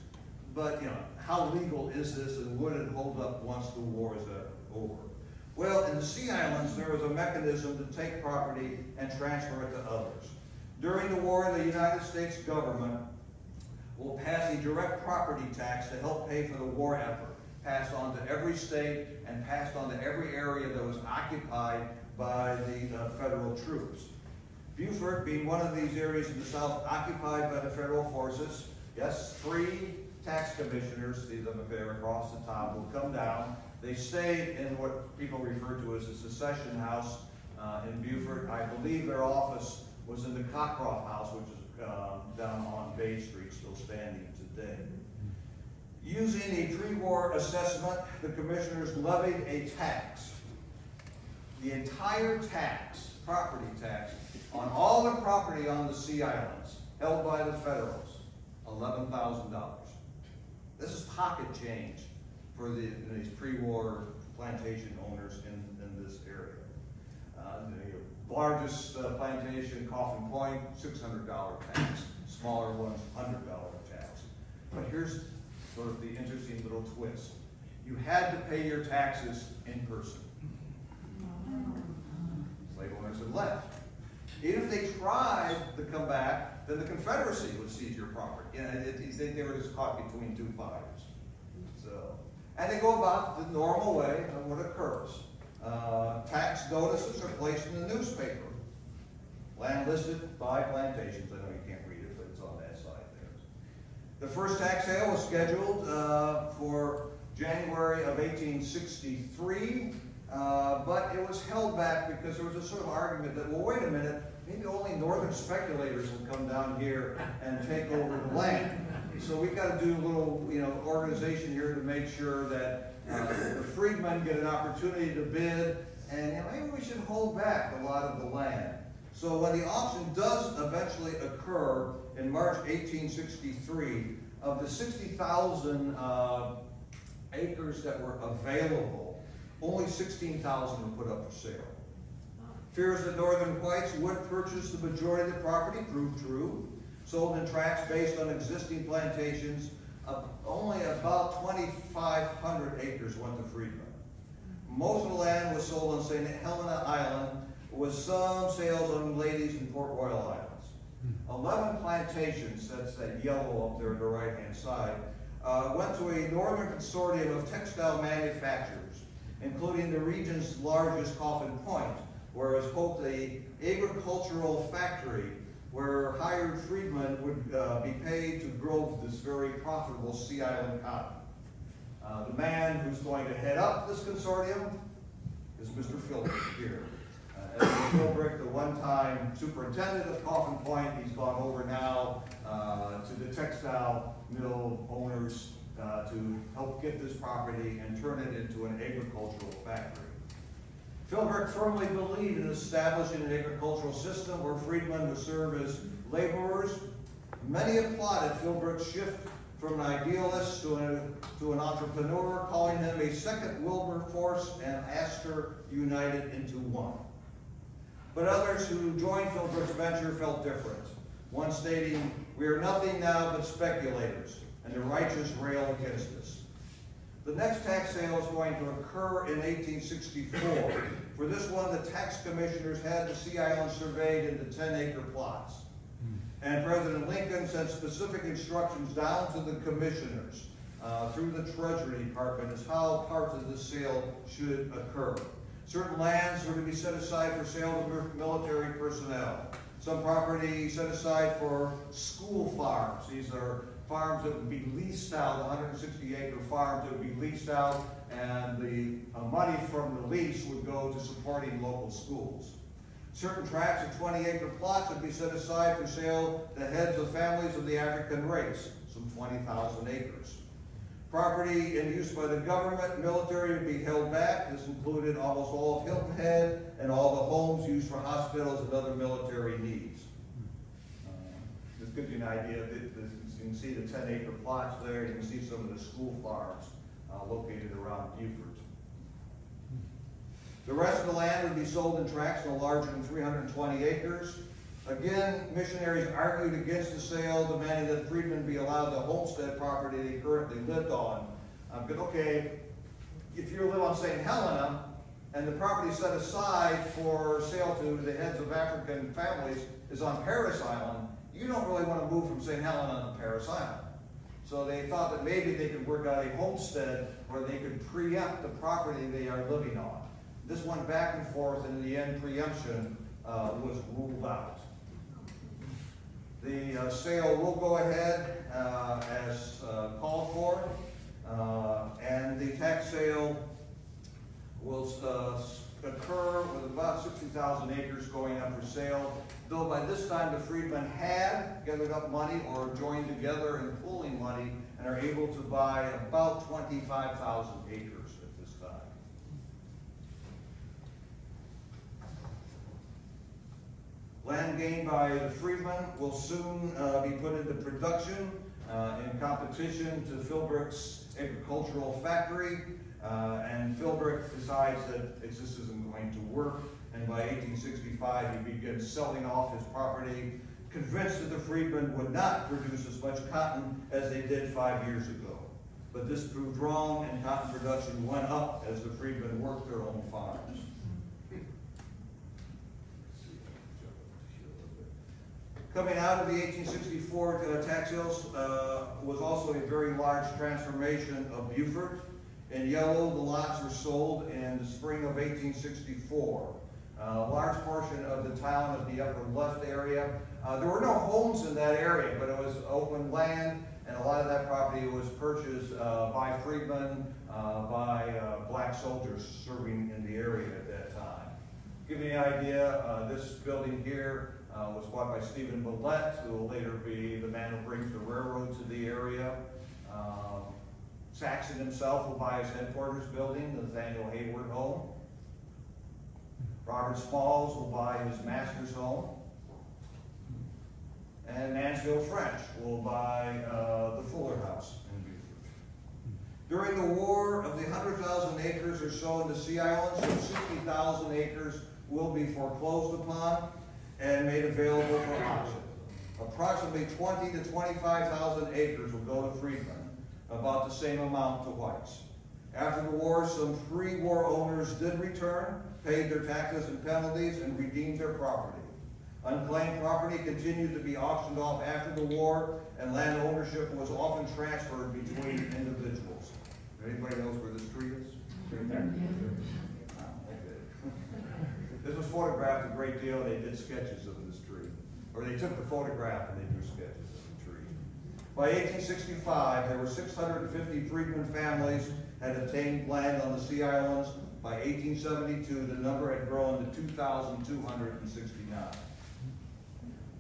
But, how legal is this, and would it hold up once the war is over? Well, in the Sea Islands, there was a mechanism to take property and transfer it to others. During the war, the United States government will pass a direct property tax to help pay for the war effort, passed on to every state and passed on to every area that was occupied by the federal troops. Beaufort being one of these areas in the South occupied by the federal forces, yes, 3 tax commissioners, see them there across the top, will come down. They stayed in what people refer to as the Secession House in Beaufort. I believe their office was in the Cockcroft House, which is down on Bay Street, still standing today. Using a pre-war assessment, the commissioners levied a tax. The entire tax, property tax, on all the property on the Sea Islands held by the Federals, $11,000. This is pocket change for these pre-war plantation owners in this area. The largest plantation, Coffin Point, $600 tax. Smaller ones, $100 tax. But here's sort of the interesting little twist. You had to pay your taxes in person. Slave owners had left. Even if they tried to come back, then the Confederacy would seize your property. You know, they were just caught between two fires. So, and they go about the normal way of what occurs. Tax notices are placed in the newspaper. Land listed by plantations. I know you can't read it, but it's on that side there. The first tax sale was scheduled for January of 1863, but it was held back because there was a sort of argument that, well, wait a minute, maybe only northern speculators will come down here and take over the land. So we've got to do a little, organization here to make sure that the freedmen get an opportunity to bid, and maybe we should hold back a lot of the land. So when the auction does eventually occur in March 1863, of the 60,000 acres that were available, only 16,000 were put up for sale. Fears that northern whites would purchase the majority of the property proved true. Sold in tracts based on existing plantations, only about 2,500 acres went to freedmen. Most of the land was sold on St. Helena Island, with some sales on ladies in Port Royal Islands. 11 plantations, that's that yellow up there on the right-hand side, went to a northern consortium of textile manufacturers, including the region's largest Coffin Point, where it was hoped an agricultural factory where hired freedmen would be paid to grow this very profitable Sea Island cotton. The man who's going to head up this consortium is Mr. Philbrick here. As Philbrick, the one-time superintendent of Coffin Point, he's gone over now to the textile mill owners to help get this property and turn it into an agricultural factory. Philbrick firmly believed in establishing an agricultural system where freedmen would serve as laborers. Many applauded Philbrick's shift from an idealist to an entrepreneur, calling him a second Wilberforce and Astor united into one. But others who joined Philbrick's venture felt different. One stating, "We are nothing now but speculators, and the righteous rail against us." The next tax sale is going to occur in 1864. For this one, the tax commissioners had the Sea Island surveyed into 10-acre plots. And President Lincoln sent specific instructions down to the commissioners through the Treasury Department as how parts of the sale should occur. Certain lands were to be set aside for sale to military personnel. Some property set aside for school farms. These are farms that would be leased out, 160-acre farms that would be leased out, and the money from the lease would go to supporting local schools. Certain tracts of 20-acre plots would be set aside for sale to heads of families of the African race, some 20,000 acres. Property in use by the government, military would be held back. This included almost all of Hilton Head and all the homes used for hospitals and other military needs. This gives you an idea. You can see the 10-acre plots there. You can see some of the school farms located around Beaufort. The rest of the land would be sold in tracts no larger than 320 acres. Again, missionaries argued against the sale, demanding that freedmen be allowed the homestead property they currently lived on. But okay, if you live on St. Helena and the property set aside for sale to the heads of African families is on Paris Island, you don't really want to move from St. Helena to Paris Island. So they thought that maybe they could work out a homestead where they could preempt the property they are living on. This went back and forth, and in the end, preemption was ruled out. The sale will go ahead as called for, and the tax sale will occur with about 60,000 acres going up for sale, though by this time the freedmen had gathered up money or joined together in pooling money and are able to buy about 25,000 acres at this time. Land gained by the freedmen will soon be put into production in competition to Philbrick's agricultural factory, and Philbrick decides that this isn't going to work, and by 1865 he begins selling off his property convinced that the freedmen would not produce as much cotton as they did 5 years ago. But this proved wrong, and cotton production went up as the freedmen worked their own farms. Coming out of the 1864 tax sales was also a very large transformation of Beaufort. In yellow, the lots were sold in the spring of 1864. A large portion of the town of the upper left area. There were no homes in that area, but it was open land, and a lot of that property was purchased by freedmen, by black soldiers serving in the area at that time. To give you an idea, this building here was bought by Stephen Millett, who will later be the man who brings the railroad to the area. Saxon himself will buy his headquarters building, the Nathaniel Hayward home. Robert Smalls will buy his master's home. And Mansfield French will buy the Fuller House in Beaufort. During the war, of the 100,000 acres or so in the Sea Islands, some 60,000 acres will be foreclosed upon and made available for auction. Approximately 20 to 25,000 acres will go to freedmen, about the same amount to whites. After the war, some pre-war owners did return, paid their taxes and penalties, and redeemed their property. Unclaimed property continued to be auctioned off after the war, and land ownership was often transferred between individuals. Anybody knows where this tree is? Right there? This was photographed a great deal. They did sketches of this tree. Or they took the photograph and they drew sketches of the tree. By 1865, there were 650 freedmen families had obtained land on the Sea Islands. By 1872, the number had grown to 2,269.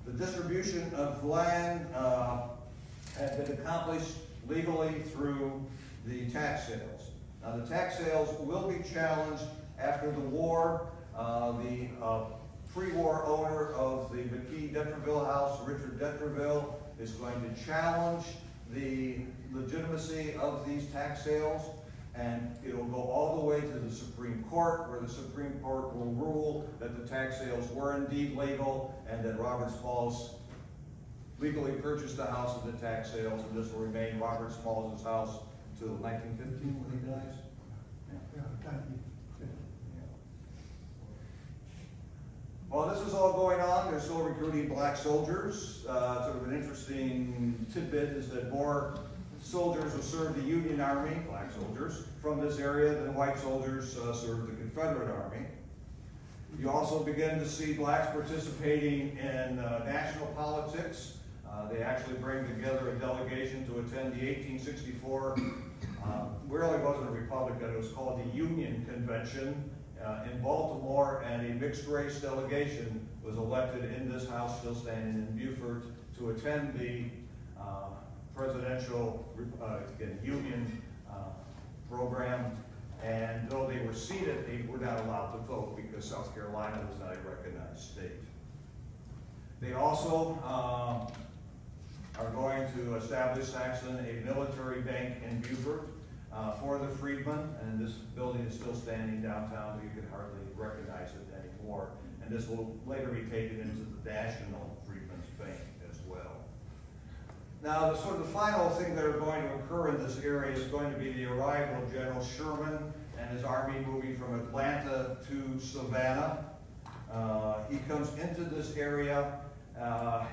The distribution of land had been accomplished legally through the tax sales. Now, the tax sales will be challenged after the war. The pre-war owner of the McKee Detreville house, Richard Detreville, is going to challenge the legitimacy of these tax sales, and it will go all the way to the Supreme Court, where the Supreme Court will rule that the tax sales were indeed legal and that Robert Smalls legally purchased the house of the tax sales, and this will remain Robert Smalls' house until 1915 when he dies. While this is all going on, they're still recruiting black soldiers. Sort of an interesting tidbit is that more soldiers will serve the Union Army, black soldiers, from this area than white soldiers serve the Confederate Army. You also begin to see blacks participating in national politics. They actually bring together a delegation to attend the 1864, really wasn't a Republican, it was called the Union Convention in Baltimore, and a mixed-race delegation was elected in this house, still standing in Beaufort, to attend the presidential Union program. And though they were seated, they were not allowed to vote because South Carolina was not a recognized state. They also are going to establish, Saxon, a military bank in Beaufort for the freedmen, and this building is still standing downtown, but you can hardly recognize it anymore. And this will later be taken into the National Freedmen's Bank as well. Now, the sort of the final thing that are going to occur in this area is going to be the arrival of General Sherman and his army moving from Atlanta to Savannah. He comes into this area.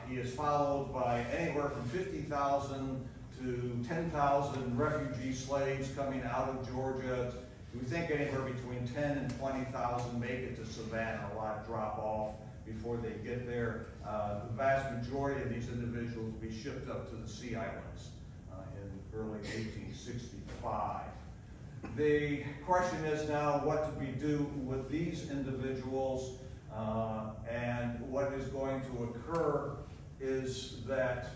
He is followed by anywhere from 50,000 to 10,000 refugee slaves coming out of Georgia. We think anywhere between 10 and 20,000 make it to Savannah. A lot drop off before they get there. The vast majority of these individuals will be shipped up to the Sea Islands in early 1865. The question is now what do we do with these individuals, and what is going to occur is that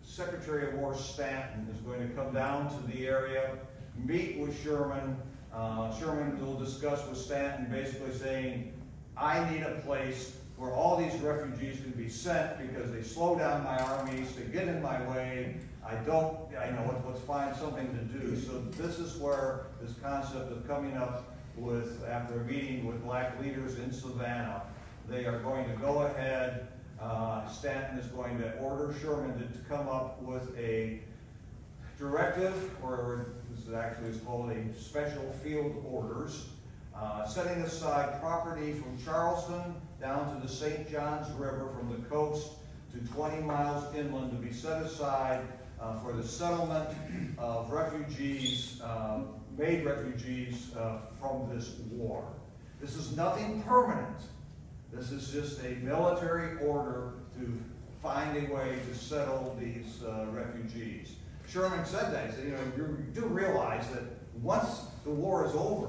Secretary of War Stanton is going to come down to the area, meet with Sherman. Sherman will discuss with Stanton, basically saying, I need a place where all these refugees can be sent because they slow down my armies, they get in my way. Let's find something to do. So this is where this concept of coming up with, after a meeting with black leaders in Savannah, they are going to go ahead Stanton is going to order Sherman to come up with a directive, or this is actually called a special field orders, setting aside property from Charleston down to the St. Johns River from the coast to 20 miles inland to be set aside for the settlement of refugees, made refugees from this war. This is nothing permanent. This is just a military order to find a way to settle these refugees. Sherman said that. He said, you know, you do realize that once the war is over,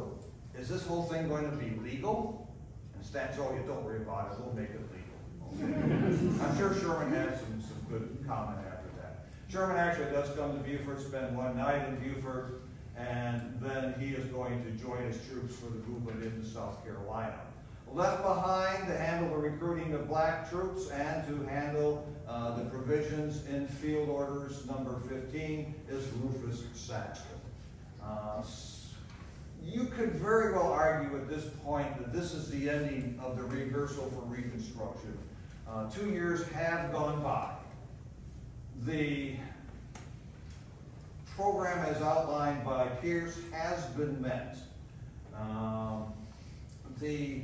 is this whole thing going to be legal? And Stanton said, oh, you don't worry about it. We'll make it legal. Okay. I'm sure Sherman had some good comment after that. Sherman actually does come to Beaufort, spend one night in Beaufort, and then he is going to join his troops for the movement into South Carolina. Left behind to handle the recruiting of black troops and to handle the provisions in Field Orders number 15 is Rufus Saxton. You could very well argue at this point that this is the ending of the rehearsal for Reconstruction. 2 years have gone by. The program as outlined by Pierce has been met. The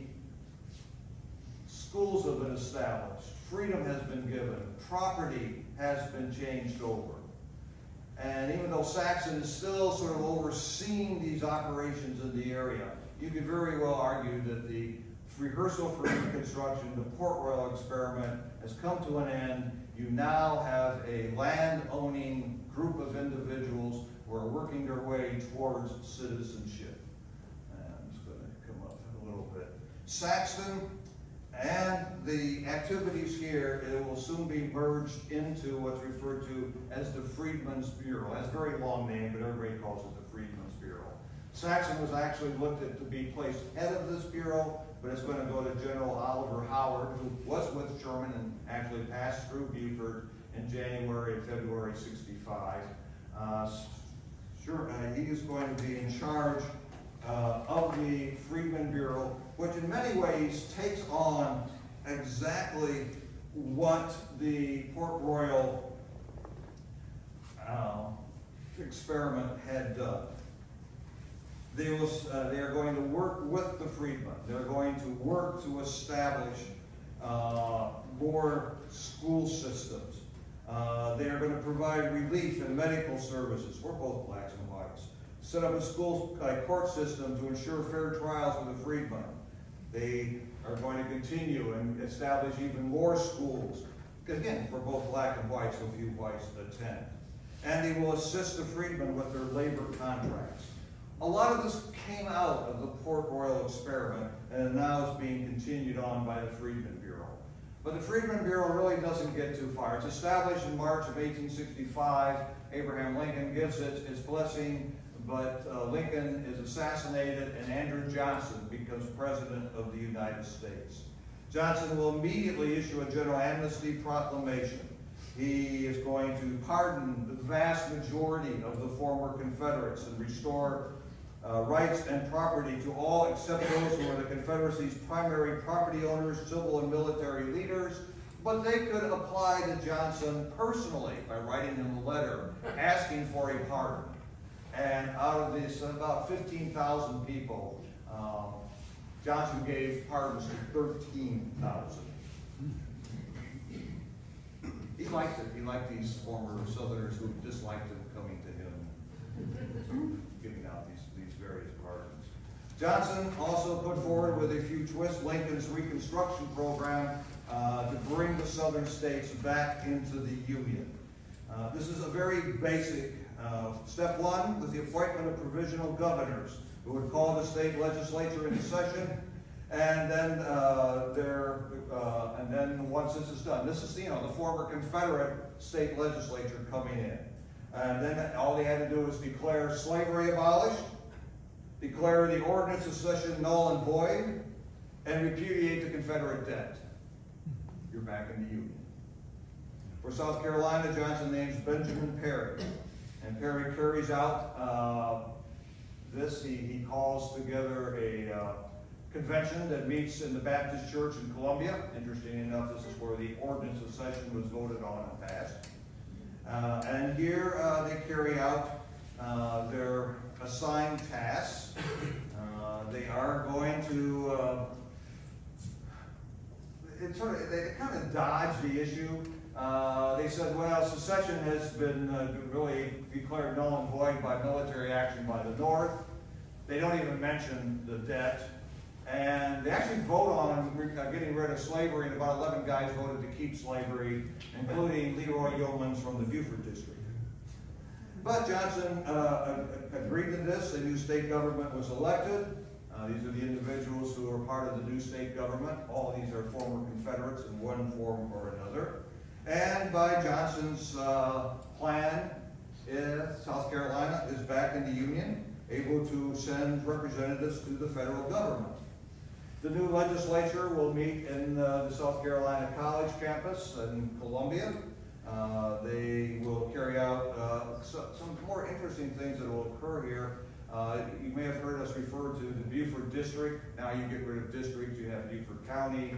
schools have been established. Freedom has been given. Property has been changed over. And even though Saxon is still sort of overseeing these operations in the area, you could very well argue that the rehearsal for Reconstruction, the Port Royal experiment, has come to an end. You now have a land-owning group of individuals who are working their way towards citizenship. And I'm just going to come up a little bit. Saxton and the activities here, it will soon be merged into what's referred to as the Freedmen's Bureau. That's a very long name, but everybody calls it the Freedmen's Bureau. Saxon was actually looked at to be placed head of this bureau, but it's going to go to General Oliver Howard, who was with Sherman and actually passed through Beaufort in January and February '65. He is going to be in charge of the Freedmen Bureau, which in many ways takes on exactly what the Port Royal experiment had done. They are going to work with the freedmen. They're going to work to establish more school systems. They are going to provide relief and medical services for both blacks and whites. Set up a school court system to ensure fair trials for the freedmen. They are going to continue and establish even more schools, again, for both black and whites, so few whites attend. And they will assist the freedmen with their labor contracts. A lot of this came out of the Port Royal experiment and now is being continued on by the Freedmen Bureau. But the Freedmen Bureau really doesn't get too far. It's established in March of 1865. Abraham Lincoln gives it its blessing, but Lincoln is assassinated and Andrew Johnson becomes President of the United States. Johnson will immediately issue a general amnesty proclamation. He is going to pardon the vast majority of the former Confederates and restore rights and property to all except those who were the Confederacy's primary property owners, civil and military leaders, but they could apply to Johnson personally by writing him a letter asking for a pardon. And out of these about 15,000 people, Johnson gave pardons to 13,000. He liked it. He liked these former Southerners who disliked him coming to him, giving out these various pardons. Johnson also put forward, with a few twists, Lincoln's Reconstruction program to bring the Southern states back into the Union. This is a very basic. Step one was the appointment of provisional governors who would call the state legislature into session, and then once this is done, this is the former Confederate state legislature coming in, and then all they had to do was declare slavery abolished, declare the ordinance of session null and void, and repudiate the Confederate debt. You're back in the Union. For South Carolina, Johnson names Benjamin Perry. And Perry carries out this. He calls together convention that meets in the Baptist Church in Columbia. Interesting enough, this is where the ordinance of session was voted on and passed. And here they carry out their assigned tasks. They are going to, they kind of dodge the issue. They said, well, secession has been really declared null and void by military action by the North. They don't even mention the debt. And they actually vote on getting rid of slavery, and about 11 guys voted to keep slavery, including Leroy Yeomans from the Beaufort district. But Johnson agreed to this. A new state government was elected. These are the individuals who are part of the new state government. All of these are former Confederates in one form or another. And by Johnson's plan, South Carolina is back in the Union, able to send representatives to the federal government. The new legislature will meet in the South Carolina College campus in Columbia. They will carry out some more interesting things that will occur here. You may have heard us refer to the Beaufort district. Now you get rid of districts, you have Beaufort County.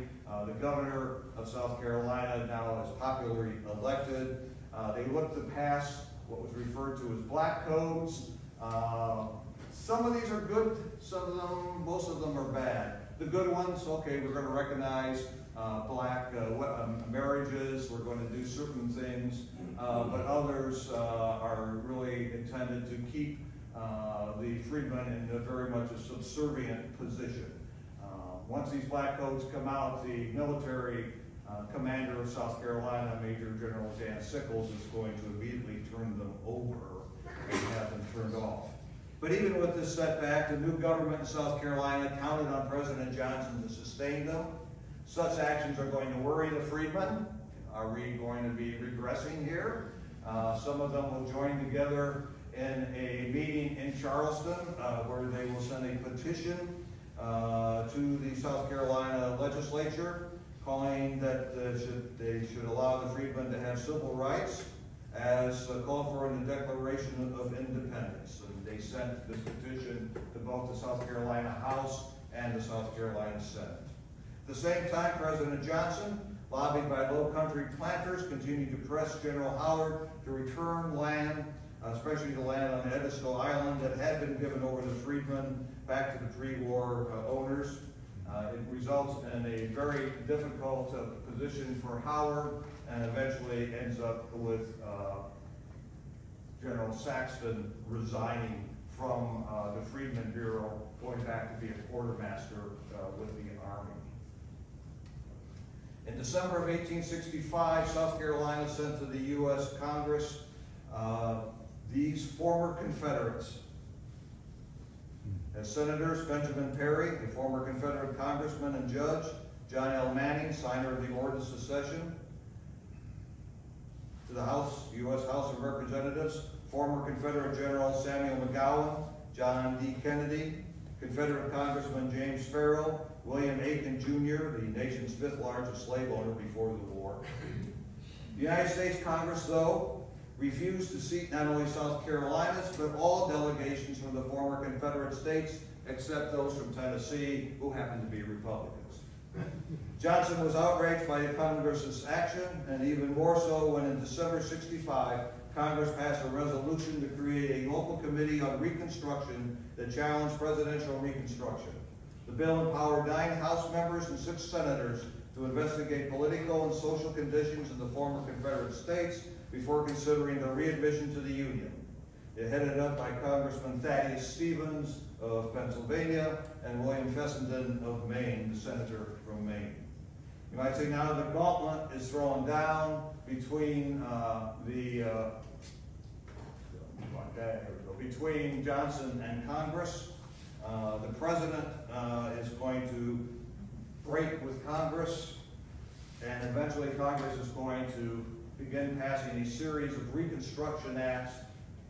The governor of South Carolina now is popularly elected. They look to pass what was referred to as black codes. Some of these are good, some of them, most of them are bad. The good ones, okay, we're going to recognize black marriages, we're going to do certain things, but others are really intended to keep the freedmen in very much a subservient position. Once these black codes come out, the military commander of South Carolina, Major General Dan Sickles, is going to immediately turn them over and have them turned off. But even with this setback, the new government in South Carolina counted on President Johnson to sustain them. Such actions are going to worry the freedmen. Are we going to be regressing here? Some of them will join together in a meeting in Charleston where they will send a petition to the South Carolina legislature calling that they should allow the freedmen to have civil rights as called for in the Declaration of Independence. And they sent this petition to both the South Carolina House and the South Carolina Senate. At the same time, President Johnson, lobbied by Low Country planters, continued to press General Howard to return land, especially the land on Edisto Island that had been given over to freedmen back to the pre-war owners. It results in a very difficult position for Howard, and eventually ends up with General Saxton resigning from the Freedmen Bureau, going back to be a quartermaster with the Army. In December of 1865, South Carolina sent to the U.S. Congress these former Confederates. As senators, Benjamin Perry, a former Confederate congressman and judge, John L. Manning, signer of the Ordinance of Secession. To the House, U.S. House of Representatives, former Confederate General Samuel McGowan, John D. Kennedy, Confederate Congressman James Farrell, William Aiken Jr., the nation's 5th largest slave owner before the war. The United States Congress, though, refused to seat not only South Carolina's, but all delegations from the former Confederate states, except those from Tennessee, who happened to be Republicans. Johnson was outraged by the Congress's action, and even more so when in December '65, Congress passed a resolution to create a local committee on Reconstruction that challenged presidential Reconstruction. The bill empowered 9 House members and 6 senators to investigate political and social conditions in the former Confederate states before considering their readmission to the Union. It headed up by Congressman Thaddeus Stevens of Pennsylvania and William Fessenden of Maine, the senator from Maine. You might say now the gauntlet is thrown down between between Johnson and Congress. The president is going to break with Congress, and eventually Congress is going to begin passing a series of Reconstruction acts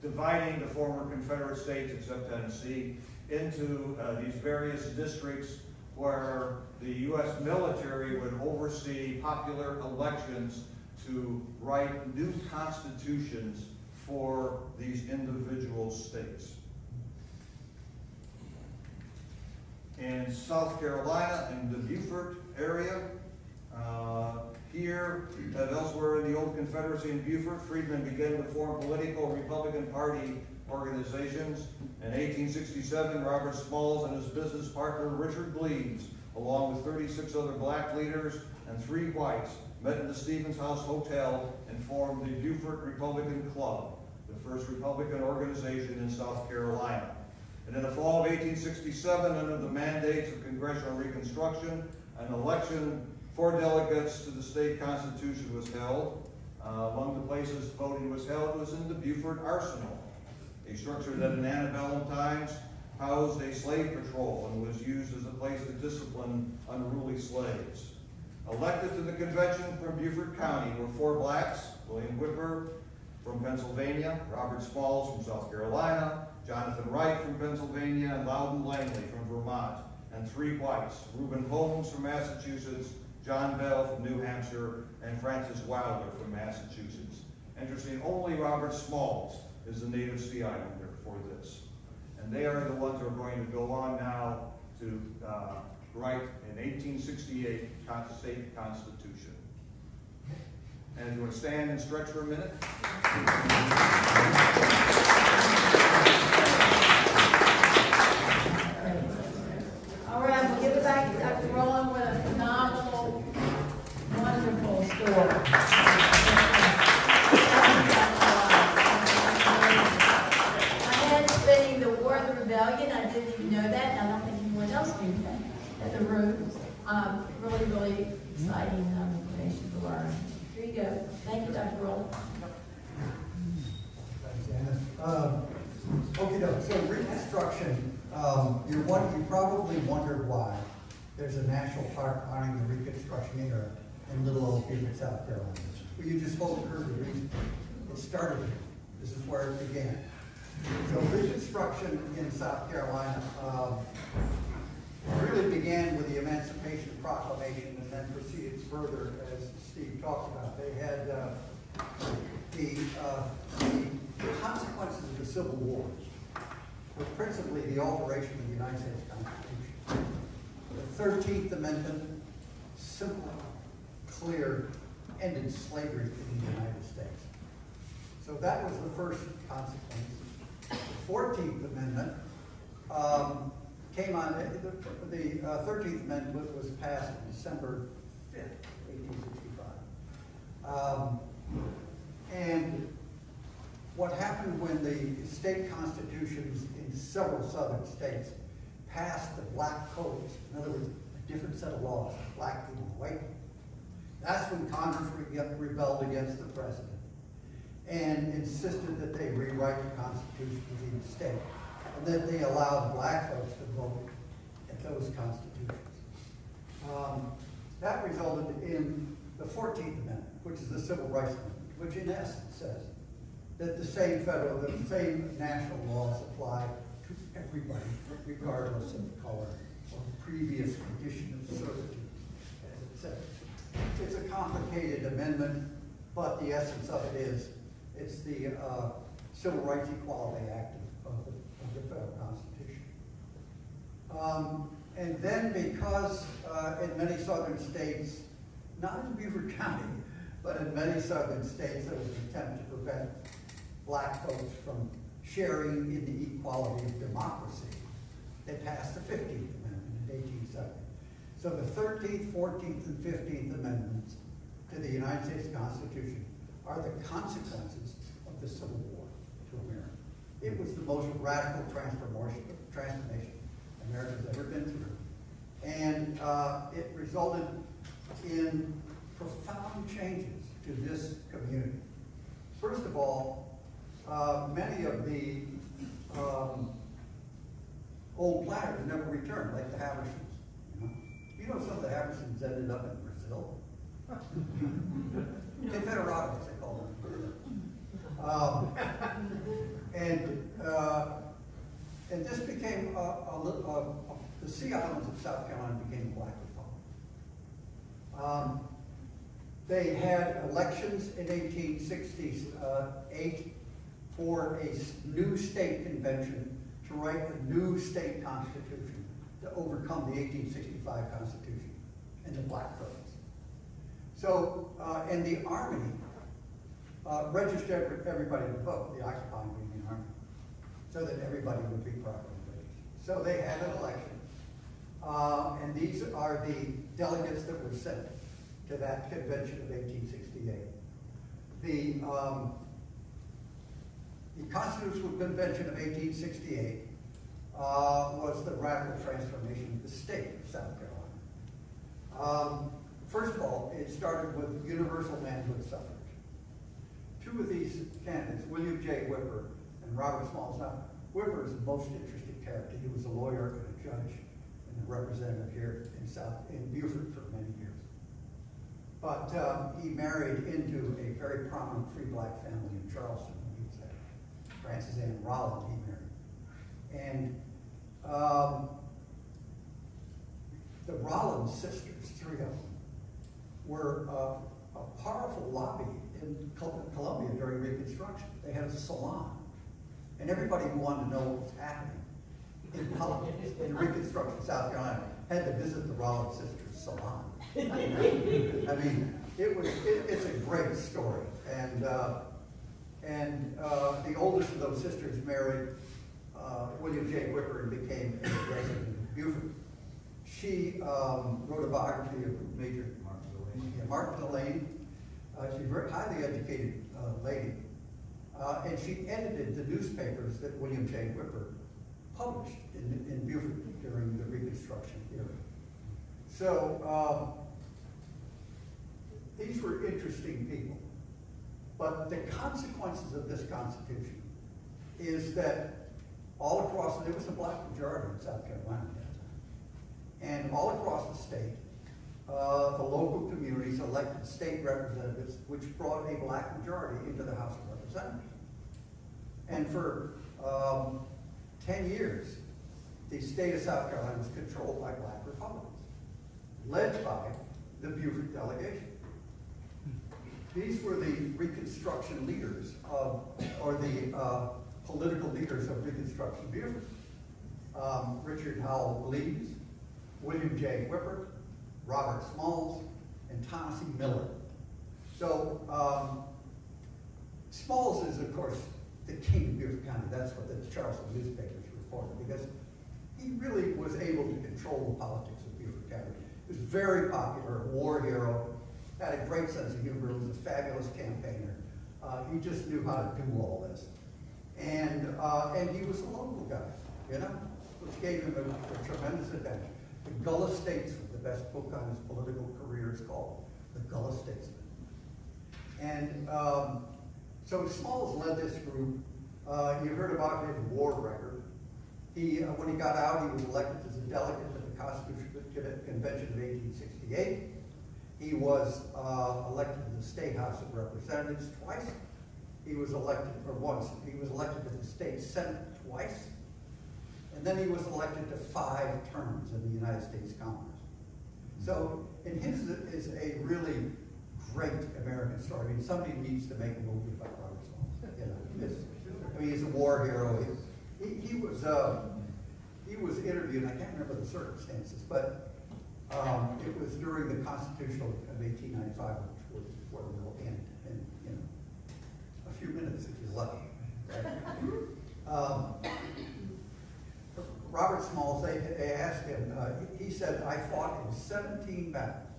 dividing the former Confederate states, except Tennessee, into these various districts where the U.S. military would oversee popular elections to write new constitutions for these individual states. in South Carolina, in the Beaufort area. Here, as elsewhere in the old Confederacy in Beaufort, freedmen began to form political Republican Party organizations. In 1867, Robert Smalls and his business partner Richard Bleeds, along with 36 other black leaders and 3 whites, met in the Stevens House Hotel and formed the Beaufort Republican Club, the first Republican organization in South Carolina. And in the fall of 1867, under the mandates of Congressional Reconstruction, an election for delegates to the state constitution was held. Among the places voting was held was in the Beaufort Arsenal, a structure that in antebellum times housed a slave patrol and was used as a place to discipline unruly slaves. Elected to the convention from Beaufort County were 4 blacks: William Whipper from Pennsylvania, Robert Smalls from South Carolina, Jonathan Wright from Pennsylvania, and Loudon Langley from Vermont, and 3 whites: Reuben Holmes from Massachusetts, John Bell from New Hampshire, and Francis Wilder from Massachusetts. Interesting, only Robert Smalls is the native Sea Islander for this. And they are the ones who are going to go on now to write in 1868 state constitution. And if you want to stand and stretch for a minute. All right, we'll give it back to Dr. Rowland with a phenomenal, wonderful story. I had studied the War of the Rebellion. I didn't even know that, and I don't think anyone else knew that at the room. Really, really exciting information to learn. Here you go. Thank you, Dr. Rowland. Thanks, Anna. Okay, so Reconstruction, you probably wondered why there's a national park honoring the Reconstruction era in little old Beaufort, South Carolina. Well, you just heard the reason. It started here. This is where it began. So Reconstruction in South Carolina really began with the Emancipation Proclamation and then proceeded further, as Steve talked about. They had the consequences of the Civil War were principally the alteration of the United States Constitution. The 13th Amendment, simple, clear, ended slavery in the United States. So that was the first consequence. The 14th Amendment came on, the 13th Amendment was passed December 5th, 1865. And what happened when the state constitutions in several southern states passed the black codes, in other words, a different set of laws, black people and white people, that's when Congress rebelled against the president and insisted that they rewrite the constitution of each state and that they allowed black folks to vote at those constitutions. That resulted in the 14th Amendment, which is the Civil Rights Amendment, which in essence says that the same national laws apply to everybody, regardless of color or previous condition of servitude, as it says. It's a complicated amendment, but the essence of it is it's the Civil Rights Equality Act of the federal Constitution. And then because in many southern states, not in Beaufort County, but in many southern states, there was an attempt to prevent black folks from sharing in the equality of democracy. They passed the 15th Amendment in 1870. So the 13th, 14th, and 15th Amendments to the United States Constitution are the consequences of the Civil War to America. It was the most radical transformation America's ever been through. And it resulted in profound changes to this community. First of all, many of the old platters never returned, like the Habershams. You know some of the Habershams ended up in Brazil? Confederados, they call them. And this became the Sea Islands of South Carolina became a black republic. They had elections in 1868 for a new state convention to write a new state constitution to overcome the 1865 Constitution and the black codes. So, and the Army registered everybody to vote, the occupying Union Army, so that everybody would be properly registered. So they had an election, and these are the delegates that were sent to that convention of 1868. The Constitutional Convention of 1868 was the radical transformation of the state of South Carolina. First of all, it started with universal manhood suffrage. Two of these candidates, William J. Whipper and Robert Smalls. Now, Whipper is the most interesting character. He was a lawyer and a judge and a representative here in Beaufort for many years. But he married into a very prominent free black family in Charleston. He was there. Frances Ann Rowland he married. And the Rowland sisters, three of them, were a powerful lobby in Columbia during Reconstruction. They had a salon. And everybody who wanted to know what was happening in politics in Reconstruction, South Carolina, had to visit the Rowland sisters' salon. I mean, it's a great story. And the oldest of those sisters married William J. Whipper and became a resident of Beaufort. She wrote a biography of Major Martin Delane. She's a very highly educated lady. And she edited the newspapers that William J. Whipper published in Beaufort during the Reconstruction era. So these were interesting people. But the consequences of this Constitution is that all across, there was a black majority in South Carolina at that time, and all across the state, the local communities elected state representatives, which brought a black majority into the House of Representatives. And for 10 years, the state of South Carolina was controlled by black Republicans, led by the Beaufort delegation. These were the Reconstruction leaders or the political leaders of Reconstruction Beaufort. Richard Howell Blees, William J. Whipper, Robert Smalls, and Thomas E. Miller. So Smalls is, of course, the king of Beaufort County. That's what the Charleston newspapers reported, because he really was able to control the politics of Beaufort County. He was very popular, a war hero, had a great sense of humor, was a fabulous campaigner. He just knew how to do all this. And he was a local guy, you know, which gave him a tremendous advantage. The Gullah Statesman, the best book on his political career is called The Gullah Statesman. And so Smalls led this group. You heard about his war record. When he got out, he was elected as a delegate to the Constitutional Convention of 1868. He was elected to the State House of Representatives twice. He was elected, or once, he was elected to the State Senate twice. And then he was elected to 5 terms in the United States Congress. So, and his is a really great American story. I mean, somebody needs to make a movie about Robert Smalls. You know, I mean, he's a war hero. He was interviewed, I can't remember the circumstances, but it was during the Constitutional of 1895, which was where we'll end in, you know, a few minutes if you're lucky. Right? Robert Smalls, they asked him, he said, I fought in 17 battles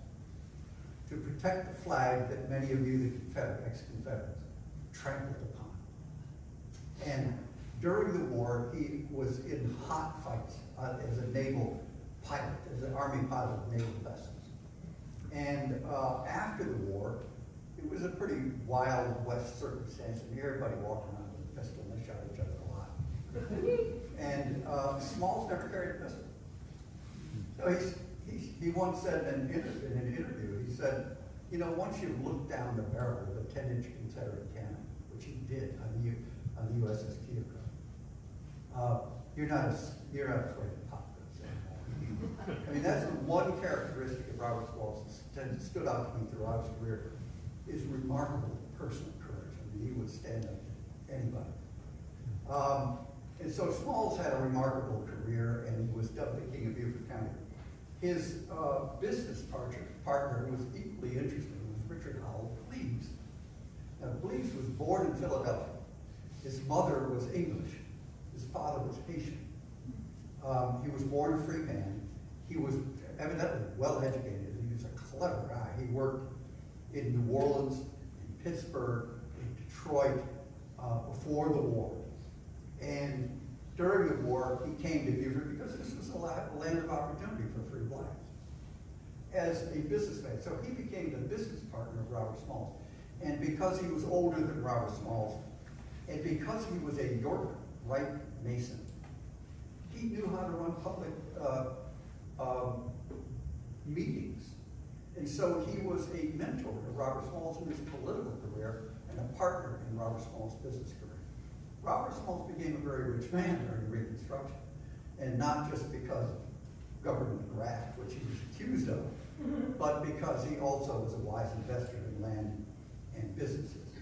to protect the flag that many of you, the ex-Confederates, trampled upon. And during the war, he was in hot fights as a naval pilot, as an Army pilot of naval vessels. And after the war, it was a pretty wild West circumstance. I mean, everybody walked around with a pistol and they shot each other a lot. And Smalls never carried a pistol. So he once said in an interview, he said, you know, once you look down the barrel of a 10-inch Confederate cannon, which he did on the USS Keokuk, you're not afraid of pop guns anymore. I mean, that's the one characteristic of Robert Smalls that stood out to me throughout his career, is remarkable personal courage. I mean, he would stand up to anybody. And so Smalls had a remarkable career, and he was dubbed the King of Beaufort County. His business partner was equally interesting. It was Richard Howell Bleaves. Now, Bleaves was born in Philadelphia. His mother was English. His father was Haitian. He was born a free man. He was evidently well educated. He was a clever guy. He worked in New Orleans, in Pittsburgh, in Detroit before the war. And during the war, he came to Beaufort because this was a land of opportunity for free blacks as a businessman. So he became the business partner of Robert Smalls. And because he was older than Robert Smalls, and because he was a York Rite Mason, he knew how to run public meetings. And so he was a mentor to Robert Smalls in his political career and a partner in Robert Smalls' business career. Robert Smalls became a very rich man during Reconstruction, and not just because of government graft, which he was accused of, but because he also was a wise investor in land and businesses.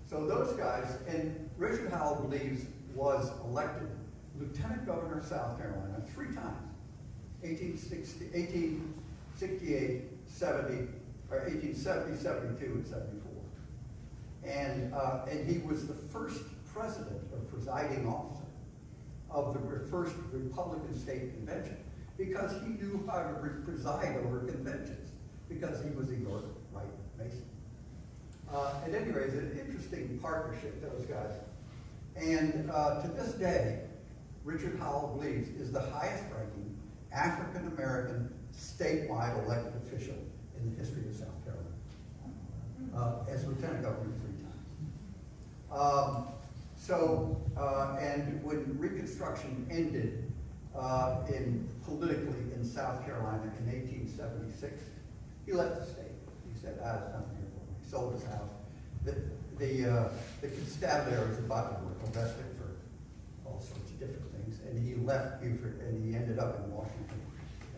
So those guys, and Richard Howell Bleaves was elected Lieutenant Governor of South Carolina 3 times, 1868, 70, or 1870, 72, and 74. And he was the first president or presiding officer of the first Republican State Convention because he knew how to preside over conventions because he was a York Rite Mason. At any rate, it's an interesting partnership, those guys. And to this day, Richard Howell Bleaves is the highest ranking African-American statewide elected official in the history of South Carolina, as Lieutenant Governor 3 times. And when Reconstruction ended politically in South Carolina in 1876, he left the state. He said, it's nothing here for me. He sold his house. The constabulary was about to arrest him for all sorts of different things, and he left Beaufort, and he ended up in Washington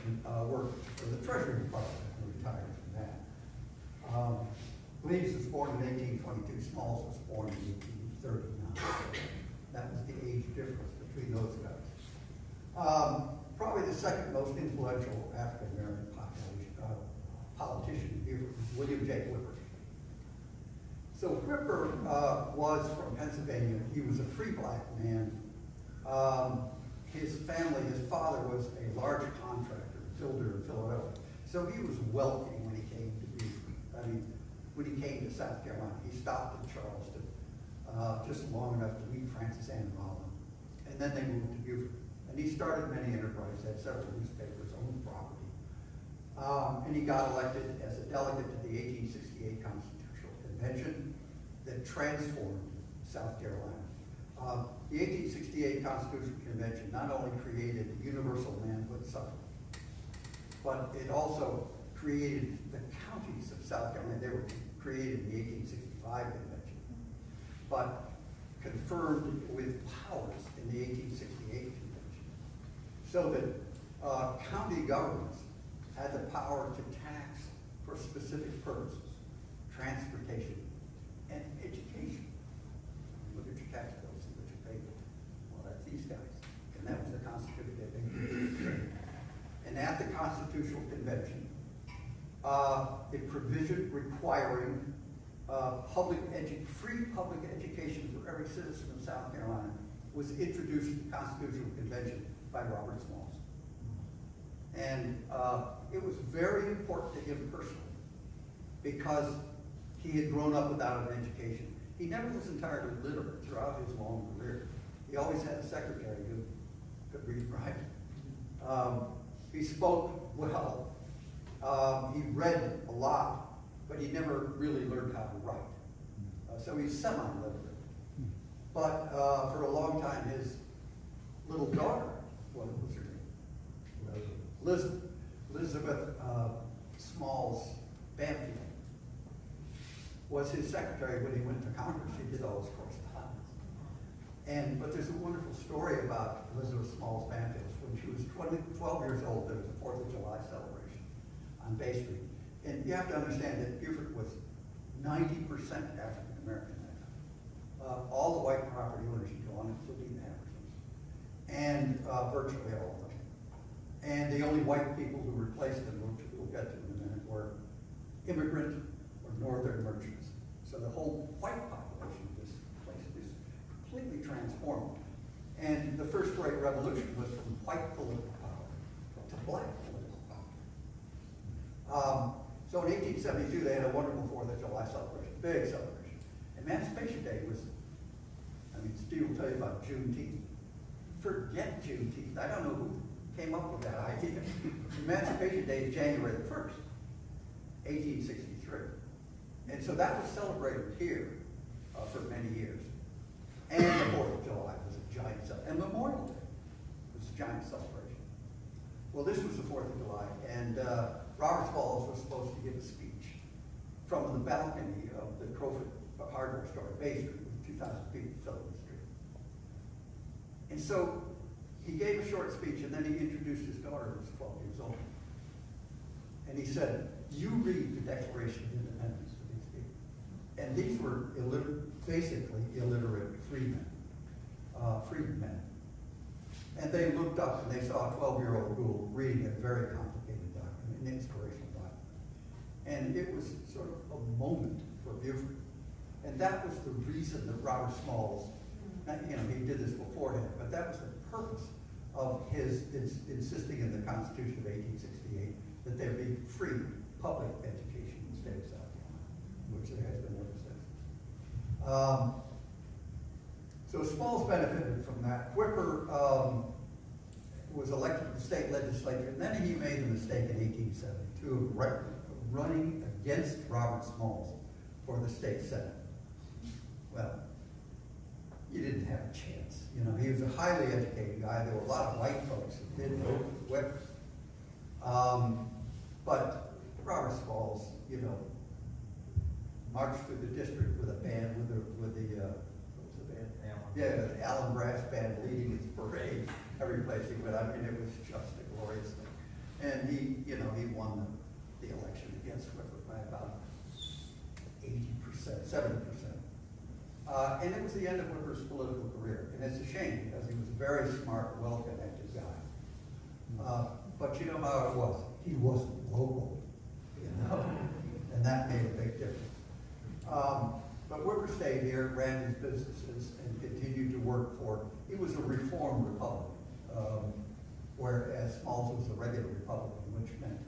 and worked for the Treasury Department and retired from that. Bleaves was born in 1822. Smalls was born in 1839. That was the age difference between those guys. Probably the second most influential African-American politician in Beaufort was William J. Whipper. So Whipper was from Pennsylvania. He was a free black man. His family, his father was a large contractor, builder in Philadelphia. So he was wealthy when he came to Beaufort. I mean, when he came to South Carolina, he stopped in Charleston just long enough to meet Francis and Rowland. And then they moved to Beaufort. And he started many enterprises, had several newspapers, owned property. And he got elected as a delegate to the 1868 Constitutional Convention that transformed South Carolina. The 1868 Constitutional Convention not only created universal manhood suffrage, but it also created the counties of South Carolina. They were created in the 1865 Convention, but confirmed with powers in the 1868 Convention, so that county governments had the power to tax for specific purposes: transportation and education. Look at your tax bills and what you pay for. Well, that's these guys. And that was the Constitutional Convention. And at the Constitutional Convention, a provision requiring free public education for every citizen of South Carolina was introduced to the Constitutional Convention by Robert Smalls. And it was very important to him personally because he had grown up without an education. He never was entirely literate throughout his long career. He always had a secretary who could read and write. He spoke well. He read a lot, but he never really learned how to write. So he's semi-literate. But for a long time, his little daughter, what was her name? Elizabeth Smalls Banfield, was his secretary when he went to Congress. She did all his correspondence. But there's a wonderful story about Elizabeth Smalls Banfield. When she was 12 years old, there was a 4th of July celebration on Bay Street. And you have to understand that Beaufort was 90% African American at that time. all the white property owners had gone, including the Habershams, and virtually all of them. And the only white people who replaced them, which we'll get to in a minute, were immigrant or northern merchants. So the whole white population of this place is completely transformed. And the first Great Revolution was from white political power to black political power. So in 1872, they had a wonderful 4th of July celebration, big celebration. Emancipation Day was, I mean, Steve will tell you about Juneteenth. Forget Juneteenth. I don't know who came up with that idea. Emancipation Day is January the 1st, 1863. And so that was celebrated here for many years. And the 4th of July was a giant celebration. And Memorial Day was a giant celebration. Well, this was the 4th of July, and Robert Falls was supposed to give a speech from the balcony of the Beaufort hardware store, Bay Street, with 2,000 people filling the street. And so he gave a short speech, and then he introduced his daughter, who was 12 years old. And he said, "You read the Declaration of Independence to these people." And these were basically illiterate freedmen. And they looked up and they saw a 12-year-old girl reading a very complicated document, an inspirational document. And it was sort of a moment for Beaufort. And that was the reason that Robert Smalls, you know, he did this beforehand, but that was the purpose of his insisting in the Constitution of 1868 that there be free public education in the state of South Carolina, which there has been ever since. So Smalls benefited from that. Whipper was elected to the state legislature, and then he made the mistake in 1872 of running against Robert Smalls for the state senate. Well, you didn't have a chance. You know, he was a highly educated guy. There were a lot of white folks who did vote for Whipper. But Robert Smalls, you know, marched through the district with a band, with the what was the band? Yeah, the Allen Brass Band leading his parade every place he went. I mean, it was just a glorious thing. And he, you know, he won the election against Whipper by about 80%, 70%. And it was the end of Whipper's political career. And it's a shame because he was a very smart, well-connected guy. But you know how it was. He wasn't local, you know, and that made a big difference. But Whipper stayed here, ran his businesses, and continued to work for, he was a reformed Republican, whereas Smalls was a regular Republican, which meant,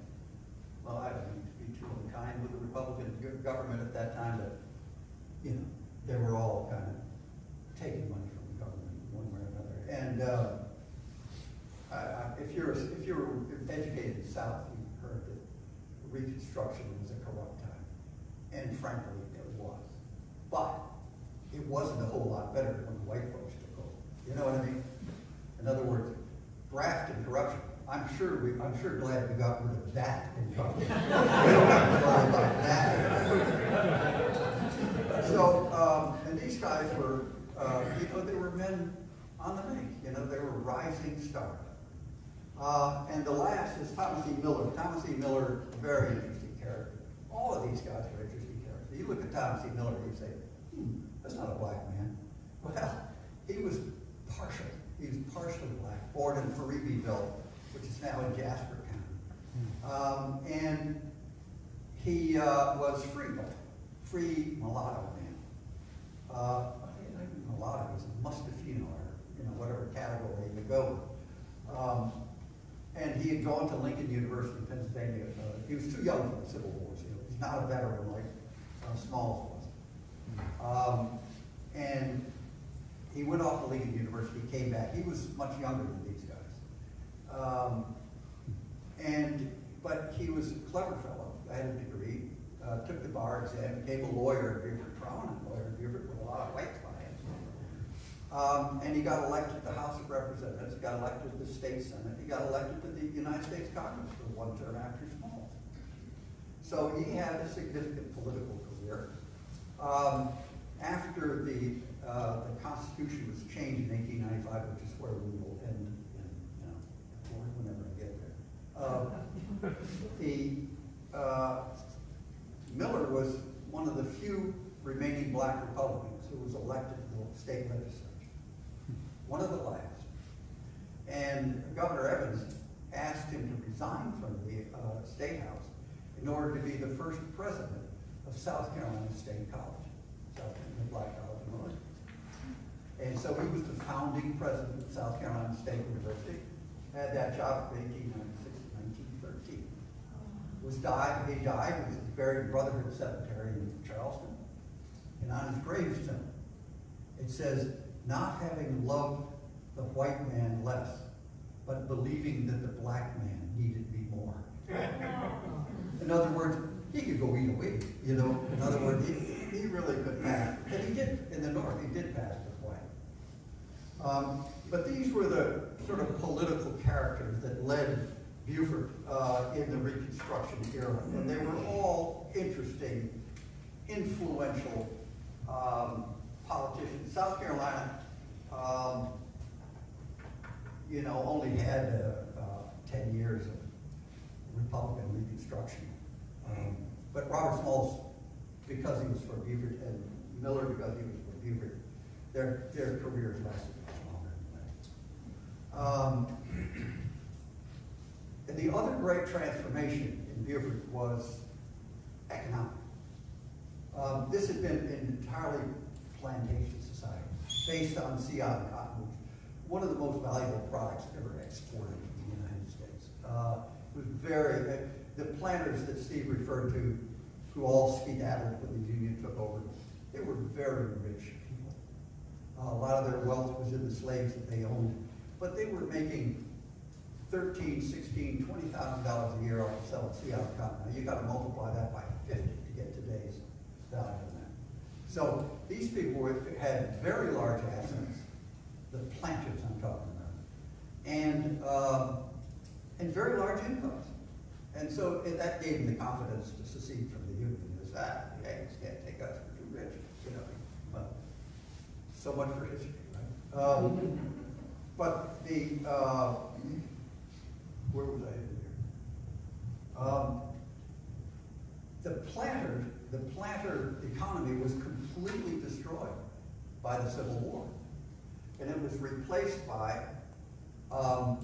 well, I don't mean to be too unkind with the Republican government at that time, but, you know, they were all kind of taking money from the government one way or another. And if you're educated in the South, you heard that Reconstruction was a corrupt time. And frankly, it was. But it wasn't a whole lot better when the white folks took over. You know what I mean? In other words, graft and corruption. I'm sure glad we got rid of that in government. We don't have to lie about that. So, and these guys were, you know, they were men on the make. You know, they were rising stars. And the last is Thomas E. Miller. Thomas E. Miller, very interesting character. All of these guys are interesting characters. You look at Thomas E. Miller, you say, that's not a black man. Well, he was partially black, born in Ferribyville, which is now in Jasper County. And he was free mulatto man. Mulatto is a Mustafino, or you know, whatever category you go with. And he had gone to Lincoln University in Pennsylvania. He was too young for the Civil Wars. You know, he's not a veteran like Smalls was. And he went off to Lincoln University, came back. He was much younger than these guys. But he was a clever fellow, had a degree, took the bar exam, became a lawyer at Beaufort, prominent lawyer at Beaufort with a lot of white clients. And he got elected to the House of Representatives, got elected to the State Senate, he got elected to the United States Congress for one term after Smalls. So he had a significant political career. After the Constitution was changed in 1895, which is where we will end, whenever I get there. Miller was one of the few remaining black Republicans who was elected to the state legislature, one of the last. And Governor Evans asked him to resign from the State House in order to be the first president of South Carolina State College, South Carolina Black College in Rowland. And so he was the founding president of South Carolina State University, had that job from 1896 to 1913. He died, he was buried in Brotherhood Cemetery in Charleston. And on his gravestone, it says, "Not having loved the white man less, but believing that the black man needed me more." In other words, he could go eat a weed, you know. In other words, he really could pass. And he did, in the North, he did pass as white. But these were the sort of political characters that led Beaufort in the Reconstruction era. And they were all interesting, influential politicians. South Carolina, you know, only had 10 years of Republican Reconstruction. But Robert Smalls, because he was for Beaufort, and Miller, because he was for Beaufort, their careers lasted much longer than that. And the other great transformation in Beaufort was economic. This had been an entirely plantation society, based on sea island cotton, one of the most valuable products ever exported to the United States. It was very, the planters that Steve referred to, who all skedaddled when the Union took over, they were very rich people. A lot of their wealth was in the slaves that they owned, but they were making $13,000, $16,000, $20,000 a year off of selling sea island cotton. Now you got to multiply that by 50 to get today's value of that. So these people had very large assets, the planters I'm talking about, and very large incomes. And so that gave them the confidence to secede from the Union. As the Yankees can't take us, we're too rich, you know. Well, so much for history, right? But the, where was I here? The planter economy was completely destroyed by the Civil War. And it was replaced by a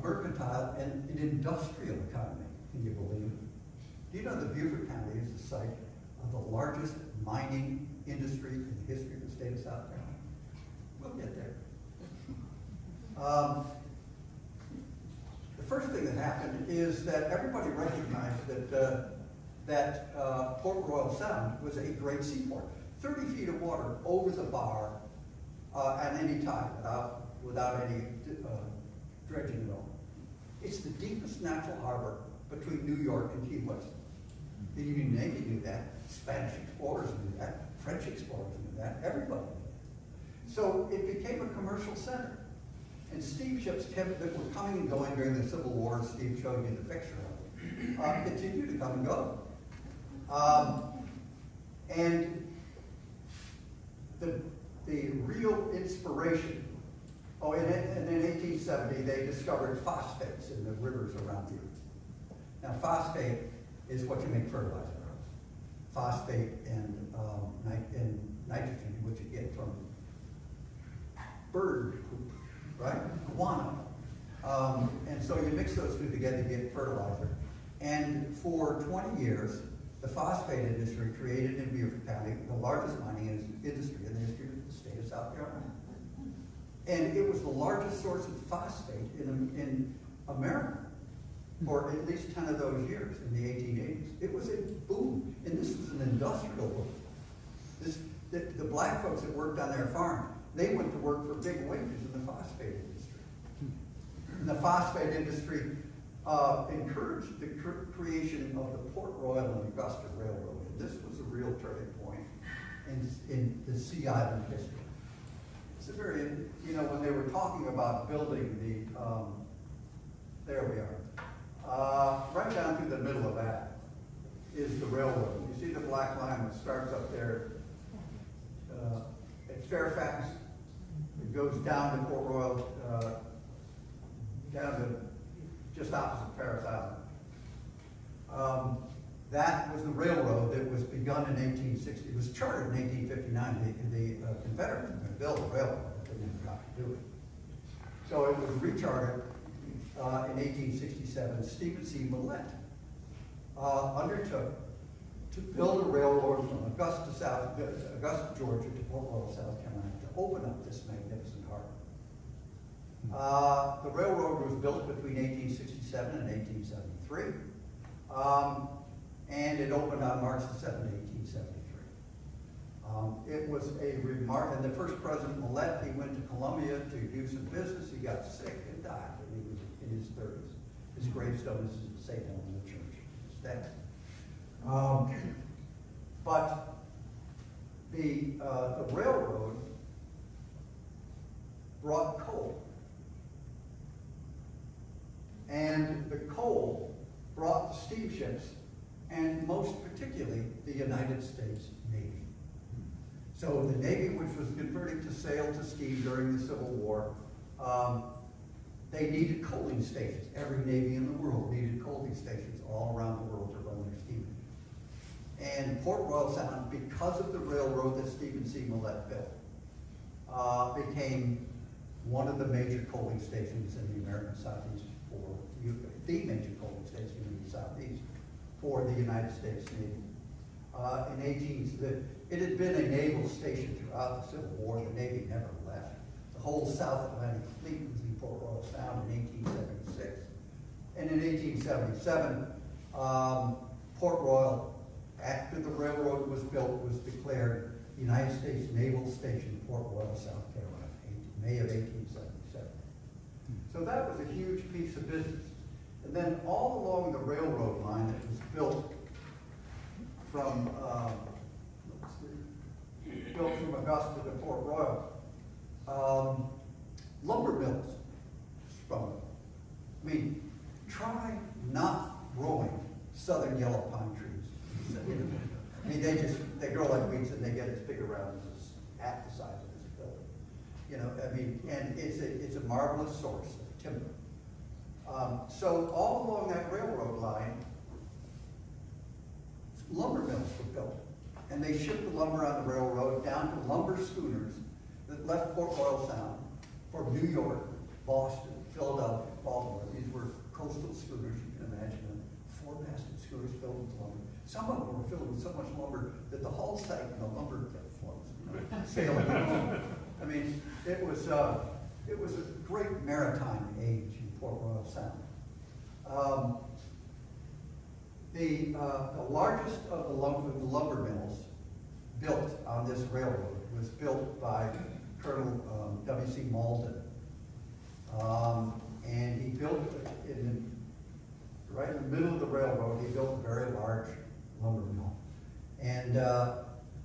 mercantile and an industrial economy. Can you believe it? Do you know that Beaufort County is the site of the largest mining industry in the history of the state of South Carolina? We'll get there. The first thing that happened is that everybody recognized that Port Royal Sound was a great seaport. 30 feet of water over the bar at any time without any dredging at all. It's the deepest natural harbor between New York and Key West. The Union Navy knew that, Spanish explorers knew that, French explorers knew that, everybody knew that. So it became a commercial center. And steamships that were coming and going during the Civil War, Steve showed you the picture of it, continued to come and go. And the real inspiration, and in 1870 they discovered phosphates in the rivers around here. Now phosphate is what you make fertilizer of. Phosphate and nitrogen, which you get from bird poop, right? Guano. And so you mix those two together to get fertilizer. And for 20 years, the phosphate industry created in Beaufort County the largest mining industry in the history of the state of South Carolina. And it was the largest source of phosphate in America for at least 10 of those years in the 1880s. It was a boom, and this was an industrial boom. The black folks that worked on their farm, they went to work for big wages in the phosphate industry. And the phosphate industry encouraged the creation of the Port Royal and Augusta Railroad. And this was a real turning point in the Sea Island history. It's a very, you know, when they were talking about building the, there we are. Right down through the middle of that is the railroad. You see the black line that starts up there at Fairfax. It goes down to Port Royal, down to just opposite Paris Island. That was the railroad that was begun done in 1860. It was chartered in 1859. The Confederates were going to build a railroad, but they never got to do it. So it was rechartered in 1867. Stephen C. Millett undertook to build a railroad from Augusta, Georgia to Port Royal, South Carolina, to open up this magnificent harbor. The railroad was built between 1867 and 1873, and it opened on March the 7th, 1873. It was a and the first president, Millett, he went to Columbia to do some business. He got sick and died when he was in his 30s. His gravestone is in St. Helena Church. It's dead. But the railroad brought coal. And the coal brought the steamships, and most particularly the United States Navy. So the Navy, which was converting to sail to steam during the Civil War, they needed coaling stations. Every Navy in the world needed coaling stations all around the world to run their steam engines. And Port Royal Sound, because of the railroad that Stephen C. Millett built, became one of the major coaling stations in the American Southeast the major coaling station in the Southeast for the United States Navy. It had been a naval station throughout the Civil War. The Navy never left. The whole South Atlantic Fleet was in Port Royal Sound in 1876. And in 1877, Port Royal, after the railroad was built, was declared United States Naval Station, Port Royal, South Carolina, May of 1877. So that was a huge piece of business. And then all along the railroad line that was built from Augusta to Port Royal, lumber mills sprung up. I mean, try not growing southern yellow pine trees. I mean, they grow like weeds and they get as big around as half the size of this building. You know, I mean, and it's a marvelous source of timber. So all along that railroad line, lumber mills were built. And they shipped the lumber on the railroad down to lumber schooners that left Port Royal Sound for New York, Boston, Philadelphia, Baltimore. These were coastal schooners, you can imagine them. Four-masted schooners filled with lumber. Some of them were filled with so much lumber that the hull sank and the lumber kept sailing along. I mean, it was a great maritime age in Port Royal Sound. The largest of the lumber mills built on this railroad was built by Colonel W.C. Malden. And he built right in the middle of the railroad, he built a very large lumber mill. And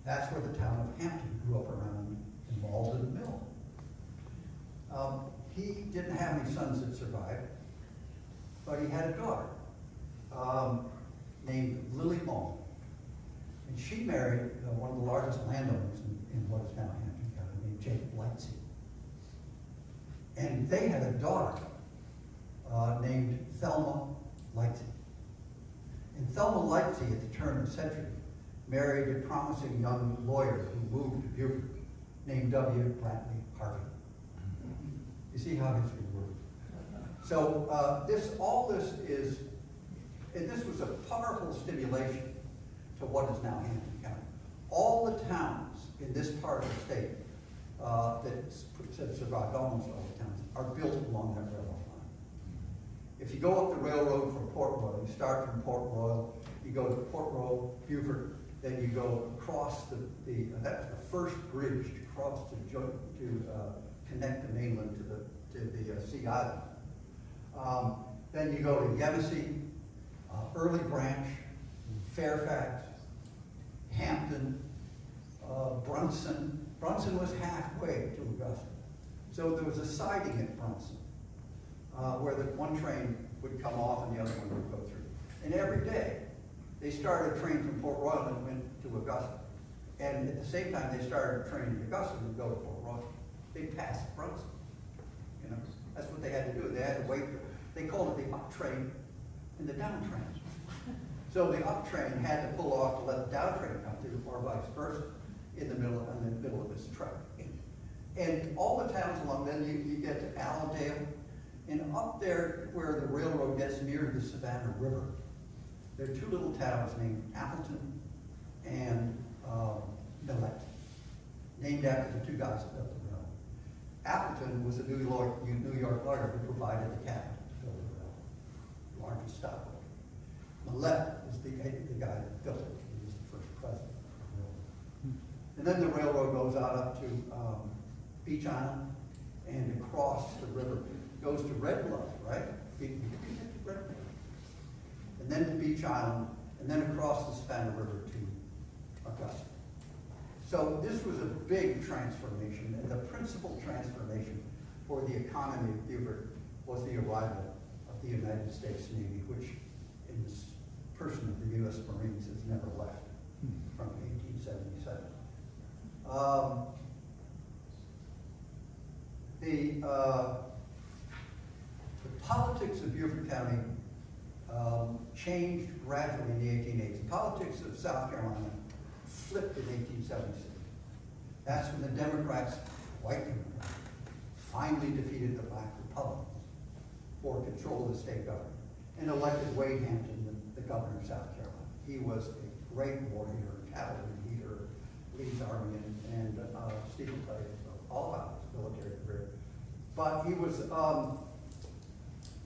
that's where the town of Hampton grew up around the Malden Mill. He didn't have any sons that survived, but he had a daughter named Lily Malden. And she married one of the largest landowners in what is now Hampton County, named Jacob Lightsey. And they had a daughter named Thelma Lightsey. And Thelma Lightsey, at the turn of the century, married a promising young lawyer who moved to Beaufort named W. Brantley Harvey. You see how history works. So all this is, and this was a powerful stimulation to what is now Hampton County. All the towns in this part of the state that survived, almost all the towns, are built along that railroad line. If you go up the railroad from Port Royal, you start from Port Royal, you go to Port Royal, Beaufort, then you go across that's the first bridge to cross to connect the mainland to the Sea Island. Then you go to Genesee, Early Branch, Fairfax, Hampton, Brunson. Brunson was halfway to Augusta. So there was a siding at Brunson where the one train would come off and the other one would go through. And every day, they started a train from Port Royal and went to Augusta. And at the same time they started a train in Augusta and would go to Port Royal. They'd pass Brunson. You know, that's what they had to do. They had to wait for, they called it the up train and the down train. So So the up train had to pull off to let the down train come through, or vice versa, in the middle of this track. And all the towns along, then you get to Allendale, and up there where the railroad gets near the Savannah River, there are two little towns named Appleton and Millet, named after the two guys that built the railroad. Appleton was a New York lawyer who provided the capital to build the railroad, the largest stockholder. Millet was the guy that built it. He was the first president of the railroad. And then the railroad goes out up to Beach Island and across the river. Goes to Red Bluff, right? And then to Beach Island, and then across the Savannah River to Augusta. So this was a big transformation, and the principal transformation for the economy of Beaufort was the arrival of the United States Navy, which in this person of the U.S. Marines has never left from 1877. The politics of Beaufort County changed gradually in the 1880s. The politics of South Carolina flipped in 1876. That's when the Democrats, white Democrats, finally defeated the Black Republicans for control of the state government and elected Wade Hampton the governor of South Carolina. He was a great warrior, cavalry leader, Lee's army, and Stephen Clay, all about his military career. But he was,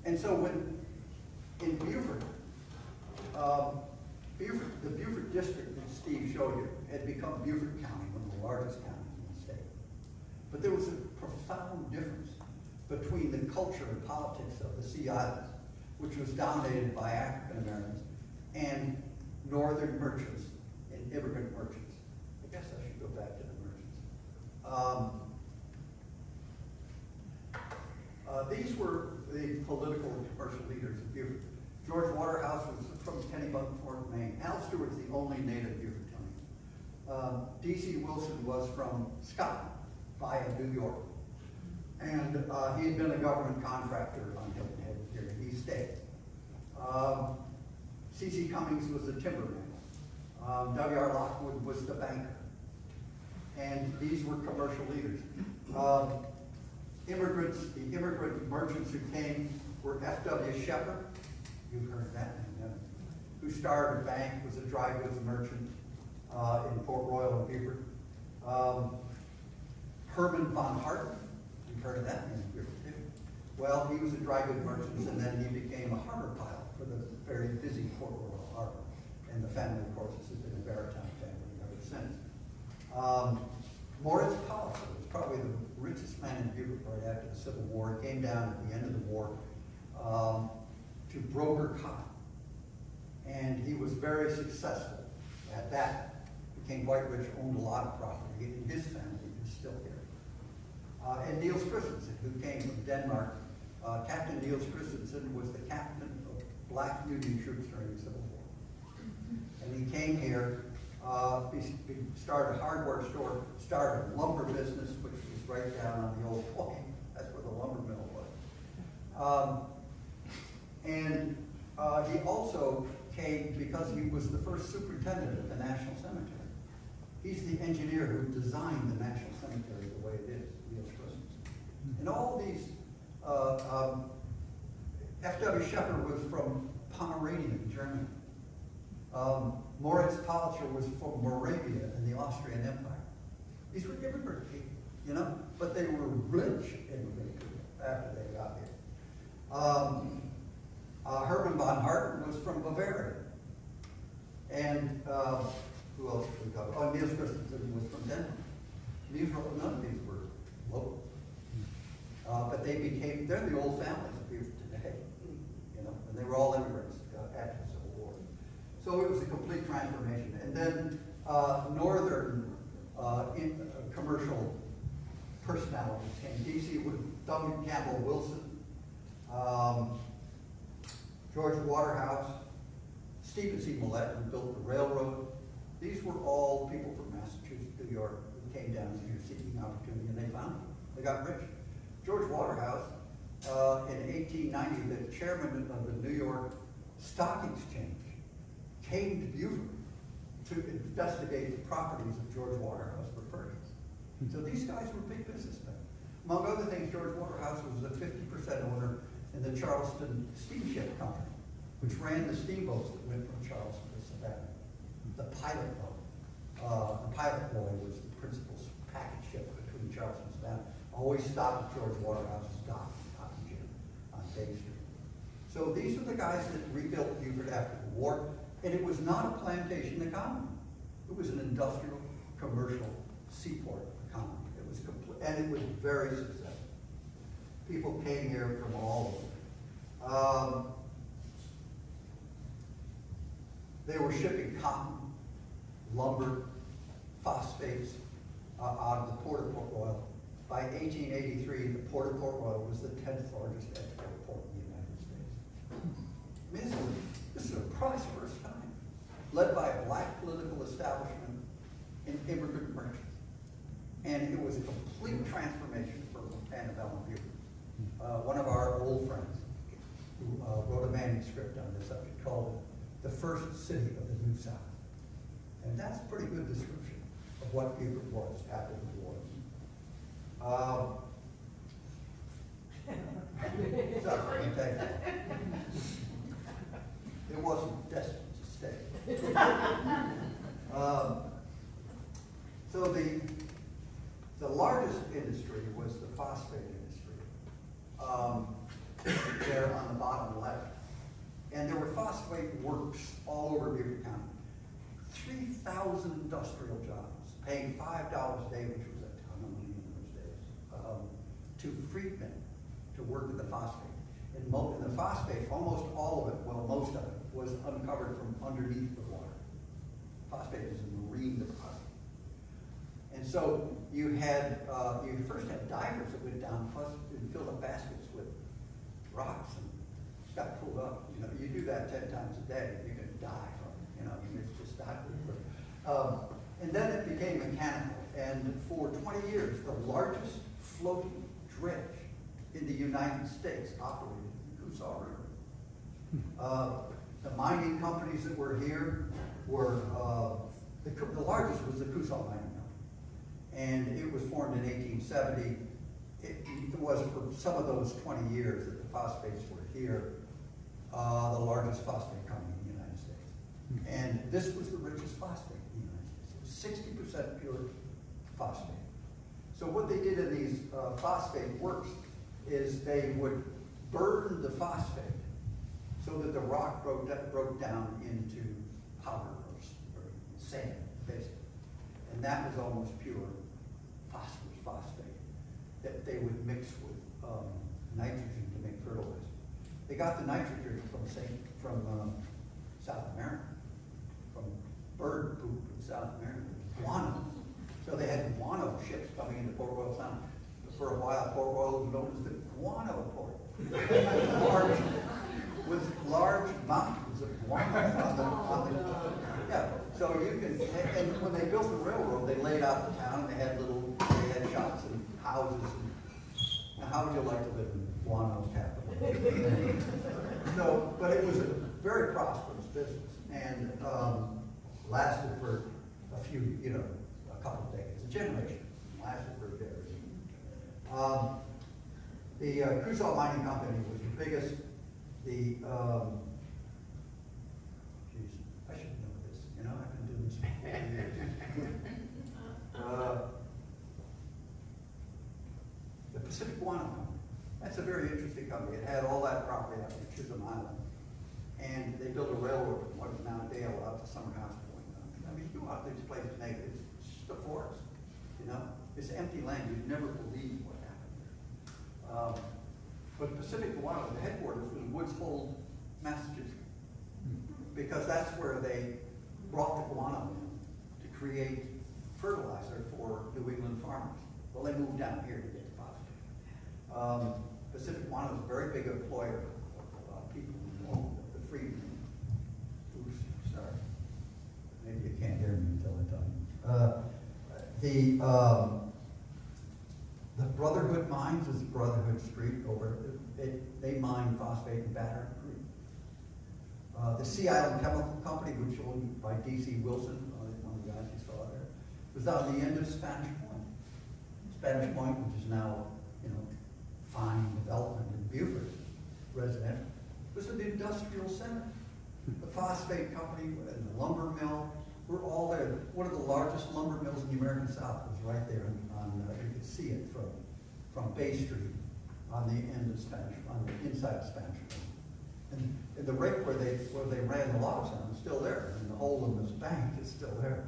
and so when in Beaufort, the Beaufort district that Steve showed you had become Beaufort County, one of the largest counties in the state. But there was a profound difference between the culture and politics of the Sea Islands, which was dominated by African Americans, and northern merchants and immigrant merchants. I guess I should go back to the merchants. These were the political and commercial leaders of Beaufort. George Waterhouse was from Kennebunk, Maine. Al Stewart's the only native Beaufortonian. D.C. Wilson was from Scotland via New York. And he had been a government contractor on Hilton Head here, and he stayed. C.C. Cummings was a timberman. W.R. Lockwood was the banker. And these were commercial leaders. The immigrant merchants who came were F.W. Shepard, you've heard that name, who started a bank, was a dry goods merchant in Port Royal and Beaufort. Herman von Harten, you've heard of that name in Beaufort too. Well, he was a dry goods merchant, and then he became a harbor pilot for the very busy Port Royal Harbor. And the family, of course, has been a maritime family ever since. Moritz Palliser was probably the richest man in Beaufort right after the Civil War. He came down at the end of the war to broker cotton. And he was very successful at that. Became quite rich, owned a lot of property, and his family is still here. And Niels Christensen, who came from Denmark. Captain Niels Christensen was the captain of black Union troops during the Civil War. And he came here. He started a hardware store, started a lumber business, which was right down on the old point. That's where the lumber mill was. And he also came because he was the first superintendent of the National Cemetery. He's the engineer who designed the National Cemetery the way it is, Niels Christensen. And all these, F.W. Shepard was from Pomerania, Germany. Moritz Palliser was from Moravia in the Austrian Empire. These were immigrant people, you know, but they were rich immigrant people after they got here. Herman von Harten was from Bavaria. And who else did we cover? Oh, Niels Christensen was from Denmark. None of these were local. But they're the old families of Beaufort today, you know, and they were all immigrants after the Civil War. So it was a complete transformation. And then northern commercial personalities came. D.C. with W. Campbell Wilson, George Waterhouse, Stephen C. Millett, who built the railroad. These were all people from Massachusetts, New York, who came down here seeking opportunity, and they found it. They got rich. George Waterhouse, in 1890, the chairman of the New York Stock Exchange, came to Beaufort to investigate the properties of George Waterhouse for purchase. So these guys were big businessmen. Among other things, George Waterhouse was a 50% owner in the Charleston Steamship Company, which ran the steamboats that went from Charleston to Savannah. The pilot boat, the Pilot Boy was the principal package ship between Charleston and Savannah. Always stopped at George Waterhouse's dock in Cotton Gin on Bay Street. So these are the guys that rebuilt Beaufort after the war, and it was not a plantation economy. It was an industrial, commercial, seaport economy. It was complete, and it was very successful. People came here from all over. They were shipping cotton, lumber, phosphates out of the Port of Port Royal. By 1883, the Port of Port Royal was the 10th largest export port in the United States. I mean, this is a prosperous time, led by a black political establishment and immigrant merchants. And it was a complete transformation for antebellum Beaufort. One of our old friends who wrote a manuscript on this subject called it the first city of the New South. And that's a pretty good description of what Beaufort was after the war. Sorry, it wasn't destined to stay. So the largest industry was the phosphate industry. There on the bottom left. And there were phosphate works all over Beaufort County. 3,000 industrial jobs, paying $5 a day, which was a ton of money in those days, to freedmen to work with the phosphate. And the phosphate, almost all of it, well, most of it, was uncovered from underneath the water. Phosphate is a marine deposit. And so you had, you first had divers that went down and filled up baskets with rocks and got pulled up. You know, you do that 10 times a day, you're going to die from it. You know, I mean, it's just not good. And then it became mechanical. And for 20 years, the largest floating dredge in the United States operated in the Coosaw River. The mining companies that were here were, the largest was the Coosaw Mining Company. And it was formed in 1870. It was for some of those 20 years that the phosphates were here, the largest phosphate company in the United States. And this was the richest phosphate in the United States. It was 60% pure phosphate. So what they did in these phosphate works is they would burn the phosphate so that the rock broke down into powder or sand, basically. And that was almost pure phosphate that they would mix with nitrogen to make fertilizer. They got the nitrogen from South America, from bird poop in South America, guano. So they had guano ships coming into Port Royal Sound. For a while, Port Royal was known as the guano port. with large mountains of guano yeah. So you can, and when they built the railroad, they laid out the town. They had shops and houses. Now, how would you like to live in guano capital? So, but it was a very prosperous business and lasted for a few, a couple of decades, a generation. Lasted for a generation. The Coosaw Mining Company was the biggest. The I should know this. I've been doing this for 4 years. The Pacific Guano Company. That's a very interesting company. It had all that property out in Chisholm Island, and they built a railroad from what is now Dale out to Summer House Point. I mean, you go out to these places naked. It's just a forest. It's empty land. You'd never believe what happened there. But Pacific Guano, the headquarters was in Woods Hole, Massachusetts, because that's where they brought the guano in to create fertilizer for New England farmers. Well, they moved down here to get the phosphate. Pacific Guano is a very big employer of people in the freedmen. Oops, sorry. Maybe you can't hear me until I tell you. The Brotherhood Mines is Brotherhood Street over. They mine phosphate in Batter Creek. The Sea Island Chemical Company, which was owned by D.C. Wilson, one of the guys you saw there, was on the end of Spanish Point. Spanish Point, which is now, fine development in Beaufort, residential, was an industrial center. The phosphate company and the lumber mill were all there. One of the largest lumber mills in the American South was right there you could see it from Bay Street on the end of on the inside of Spanish Point. And the rake where they ran the logs on is still there, and the hole in this bank is still there.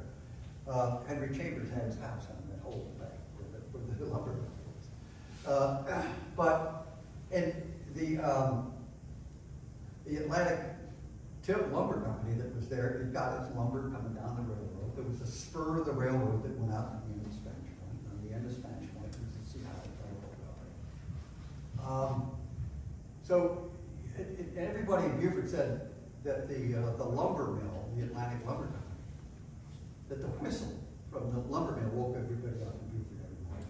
Henry Chambers had his house on that hole in the bank where the lumber mill was. And the Atlantic Lumber Company that was there, it got its lumber coming down the railroad. There was a spur of the railroad that went out to the end of Spanish Point. On the end of Spanish Point was the Sea Island Chemical Company. And everybody in Beaufort said that the lumber mill, the Atlantic Lumber Company, that the whistle from the lumber mill woke everybody up in Beaufort every morning.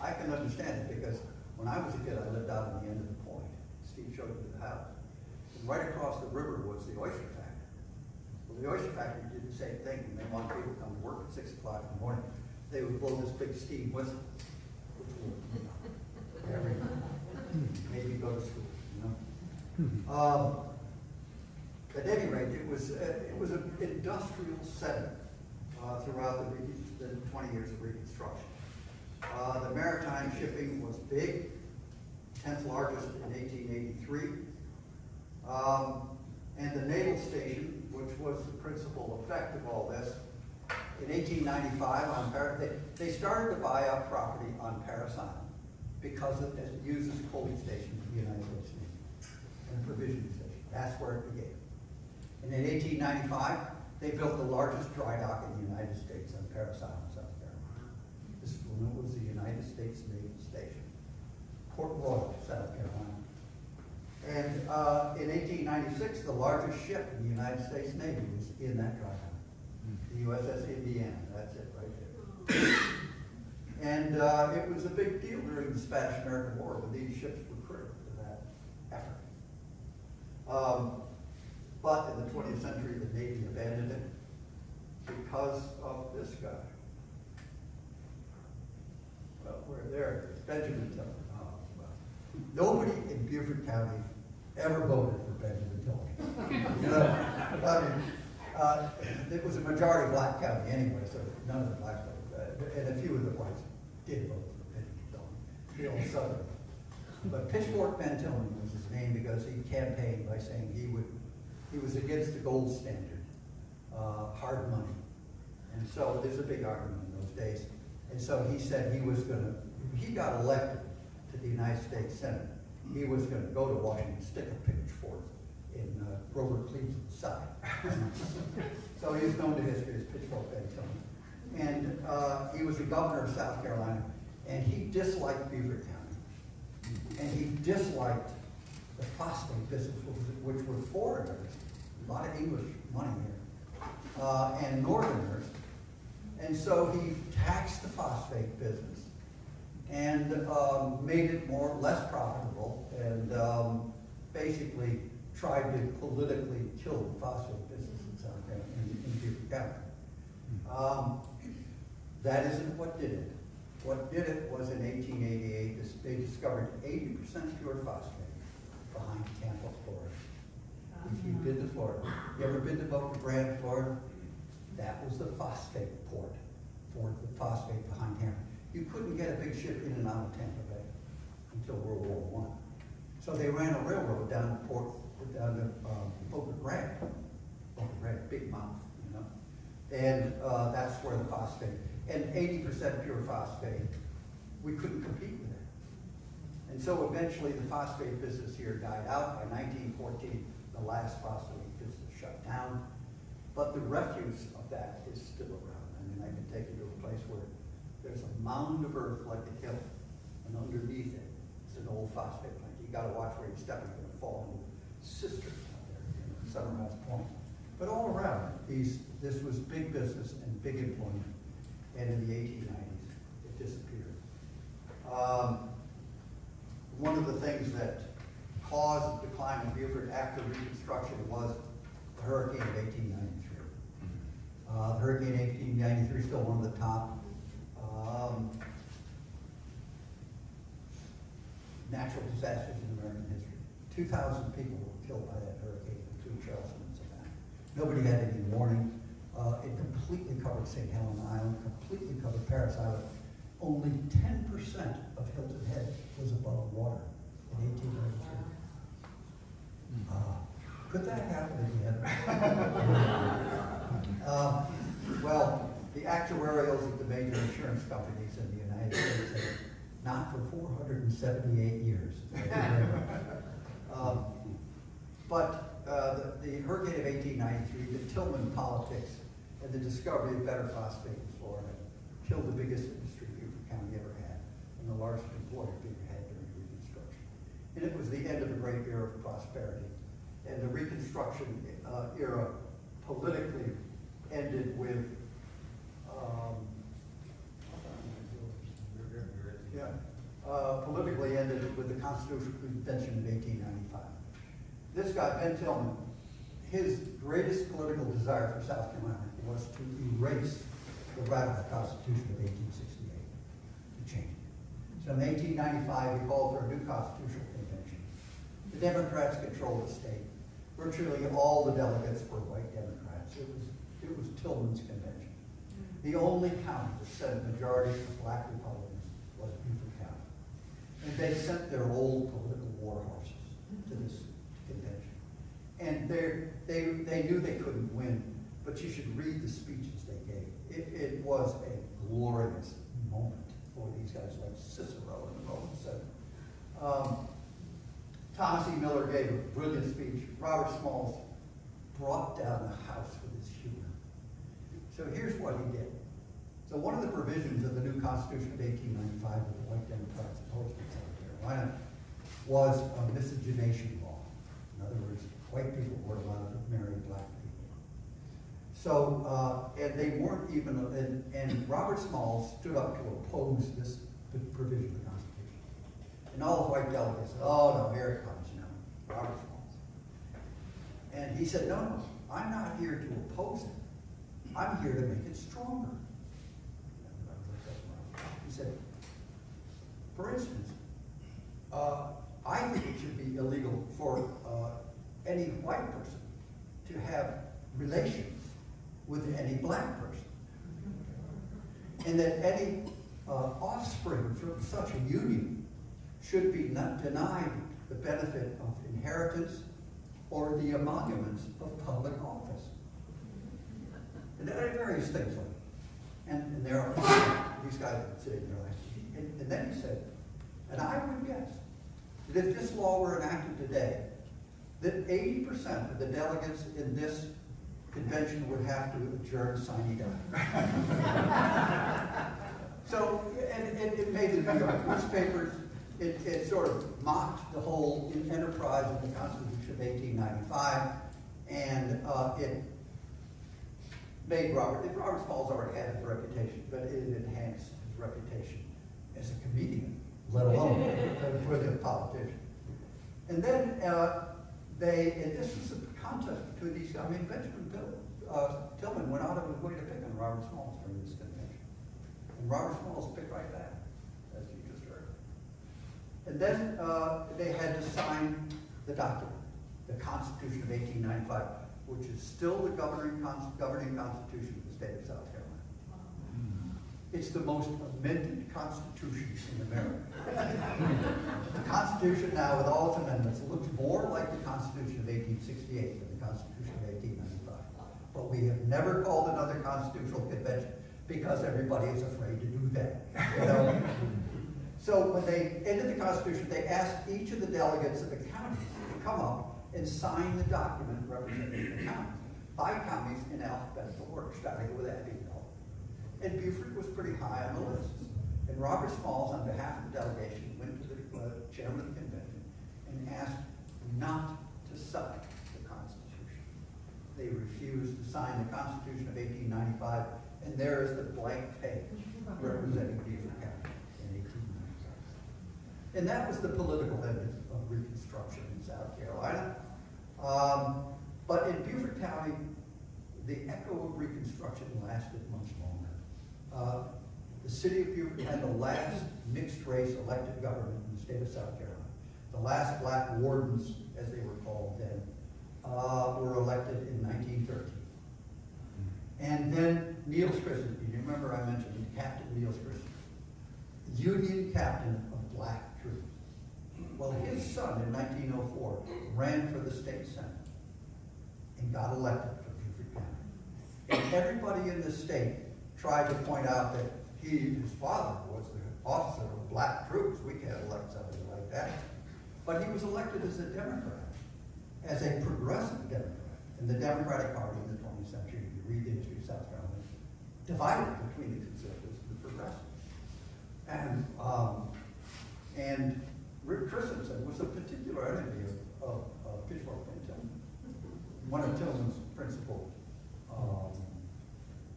I can understand it because when I was a kid, I lived out on the end of the point. Steve showed me the house. And right across the river was the oyster factory. Well, the oyster factory did the same thing. When they wanted people to come to work at 6 o'clock in the morning, they would blow this big steam whistle, which would, maybe go to school, At any rate, it was an industrial setting throughout the 20 years of Reconstruction. The maritime shipping was big, 10th largest in 1883. And the naval station, which was the principal effect of all this, in 1895, they started to buy up property on Paris Island because it used as a coaling station for the United States Navy and a provisioning station. That's where it began. And in 1895, they built the largest dry dock in the United States on Paris Island, South Carolina. This was the United States Naval Station, Port Royal, South Carolina. And in 1896, the largest ship in the United States Navy was in that dry dock, the USS Indiana. That's it right there. And it was a big deal during the Spanish-American War when these ships were critical to that effort. But in the 20th century, the Navy abandoned it because of this guy. Well, we're there. Benjamin Tillman. Nobody in Beaufort County ever voted for Benjamin Tillman. It was a majority black county anyway, so none of the blacks voted. And a few of the whites did vote for Benjamin Tillman, the old Southern. But Pitchfork Ben Tillman was his name because he campaigned by saying he was against the gold standard, hard money. And so there's a big argument in those days. And so he said he got elected to the United States Senate. He was going to go to Washington, stick a pitchfork in Grover Cleveland's side. So he's known to history as Pitchfork Ben Tillman. And he was the governor of South Carolina, and he disliked Beaufort County. And he disliked the phosphate business, which were foreigners, a lot of English money here, and northerners. And so he taxed the phosphate business and made it less profitable, and basically tried to politically kill the phosphate business in South Carolina, in Beaufort County. That isn't what did it. What did it was in 1888, they discovered 80% pure phosphate behind Tampa, Florida. If you've been to Florida, you ever been to Boca Grande, Florida? That was the phosphate port for the phosphate behind Tampa. You couldn't get a big ship in and out of Tampa Bay until World War I. So they ran a railroad down to Boca Grande. Boca Grande, big mouth, And that's where the phosphate, and 80% pure phosphate, we couldn't compete with it. And so eventually the phosphate business here died out. By 1914, the last phosphate business shut down. But the refuse of that is still around. I mean, I can take you to a place where there's a mound of earth like a hill, and underneath it is an old phosphate plant. You got to watch where you're stepping. You're going to fall into cisterns out there, Summerhouse Point. But all around, this was big business and big employment. And in the 1890s, it disappeared. One of the things that caused the decline in Beaufort after Reconstruction was the hurricane of 1893. The hurricane of 1893 is still one of the top natural disasters in American history. 2,000 people were killed by that hurricane between Charleston and Savannah. Nobody had any warning. It completely covered St. Helena Island, completely covered Paris Island. Only 10% of Hilton Head was above water in 1893. Could that happen again? Well, the actuarials of the major insurance companies in the United States say not for 478 years. The hurricane of 1893, the Tillman politics, and the discovery of better phosphate in Florida killed the biggest industry Beaufort County ever had, and the largest employer Beaufort had during Reconstruction. And it was the end of a great era of prosperity. And the Reconstruction era politically ended with the Constitutional Convention of 1895. This guy, Ben Tillman, his greatest political desire for South Carolina was to erase the radical Constitution of 1868, to change it. So in 1895, he called for a new constitutional convention. The Democrats controlled the state. Virtually all the delegates were white Democrats. It was Tillman's convention. The only county that sent a majority of black Republicans was Beaufort County. And they sent their old political war horses to this convention. And they knew they couldn't win, but you should read the speeches they gave. It was a glorious moment for these guys like Cicero and the Rowland said. Thomas E. Miller gave a brilliant speech. Robert Smalls brought down the house with his humor. So here's what he did. So one of the provisions of the new Constitution of 1895 that the white Democrats opposed in South Carolina was a miscegenation law. In other words, white people were allowed to marry black people. So, and they weren't even, and Robert Smalls stood up to oppose this provision of the Constitution. And all the white delegates said, oh no, here it comes, Robert Smalls. And he said, no, I'm not here to oppose it. I'm here to make it stronger. He said, for instance, I think it should be illegal for any white person to have relations with any black person. And that any offspring from such a union should be not denied the benefit of inheritance or the emoluments of public office. And there are various things like that. And there are these guys sitting there like, and then he said, and I would guess that if this law were enacted today, that 80% of the delegates in this convention would have to adjourn sine die. So, and it made the New York newspapers. It sort of mocked the whole enterprise of the Constitution of 1895, and it made Robert Smalls already had his reputation, but it enhanced his reputation as a comedian, let alone a brilliant politician. And then and this was a contest between these guys. I mean, Benjamin Tillman went out of his way to pick on Robert Smalls during this convention. And Robert Smalls picked right back, as you just heard. And then they had to sign the document, the Constitution of 1895, which is still the governing constitution of the state of South Carolina. It's the most amended constitution in America. The Constitution now, with all its amendments, looks more like the Constitution of 1868 than the Constitution of 1895. But we have never called another constitutional convention because everybody is afraid to do that. So when they ended the Constitution, they asked each of the delegates of the counties to come up and sign the document representing the counties, by counties in alphabetical order, starting with Abbeville. And Beaufort was pretty high on the list. And Robert Smalls, on behalf of the delegation, went to the chairman of the convention and asked not to sign the Constitution. They refused to sign the Constitution of 1895, and there is the blank page representing Beaufort County in 1895. And that was the political end of Reconstruction in South Carolina. But in Beaufort County, the echo of Reconstruction lasted much longer. The city of Beaufort had the last mixed-race elected government in the state of South Carolina. The last black wardens, as they were called then, were elected in 1913. And then Niels Christensen, you remember I mentioned Captain Niels Christensen, Union captain of black troops. Well, his son in 1904 ran for the state senate and got elected for Beaufort County. And everybody in the state tried to point out that his father was the officer of black troops. We can't elect somebody like that. But he was elected as a Democrat, as a progressive Democrat. And the Democratic Party in the 20th century, if you read the history of South Carolina, divided between the conservatives and the progressives. And Rick Christensen was a particular enemy of Pitchfork and Tillman. One of Tillman's principal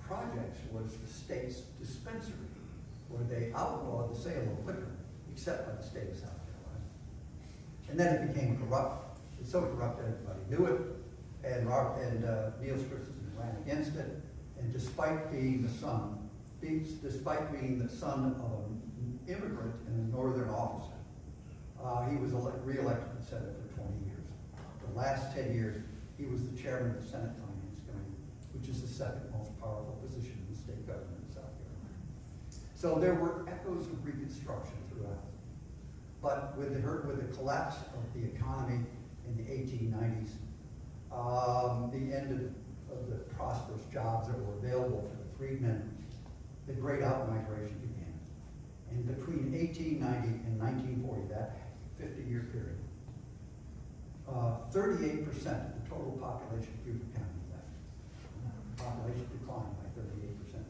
projects was the state's dispensary, where they outlawed the sale of liquor, except by the state of South Carolina. And then it became corrupt. It was so corrupt that everybody knew it, and Niels Christensen ran against it. And despite being the son of an immigrant and a northern officer, he was re-elected to the Senate for 20 years. The last 10 years, he was the chairman of the Senate Finance Committee, which is the second most powerful position in the state government in South Carolina. So there were echoes of Reconstruction throughout. But with the collapse of the economy in the 1890s, the end of the prosperous jobs that were available for the freedmen, the great out-migration began. And between 1890 and 1940, that 50-year period, 38% of the total population of Beaufort County left. Population declined by 38%.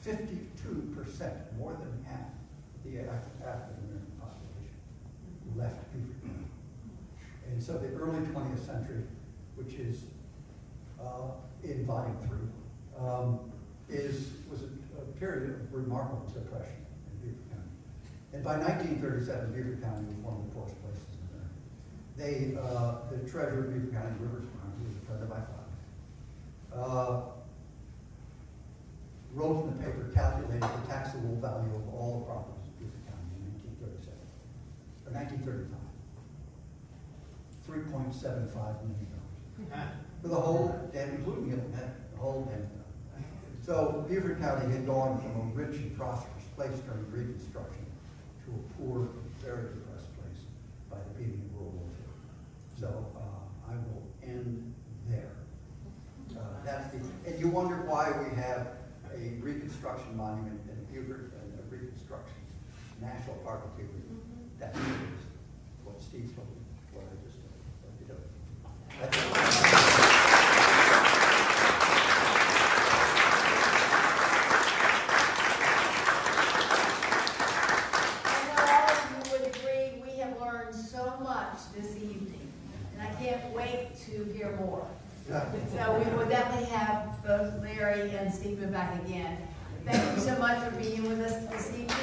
52%, more than half of the African-American population left Beaufort County. And so the early 20th century, which is in volume 3, was a period of remarkable depression in Beaufort County. And by 1937, Beaufort County was one of the poorest places in America. The treasurer of Beaufort County, Rivers, who was a friend of my father, wrote in the paper calculating the taxable value of all the properties of Beaufort County in 1937, or 1935. $3.75 million. For the whole damn, including the whole damn thing. So Beaufort County had gone from a rich and prosperous place during Reconstruction to a poor, very depressed place by the beginning of World War II. So I will end there. And you wonder why we have a Reconstruction monument in Beaufort and a Reconstruction National Park of Beaufort. That's what Steve told me, what I just told you. This evening, and I can't wait to hear more. So we will definitely have both Larry and Stephen back again. Thank you so much for being with us this evening.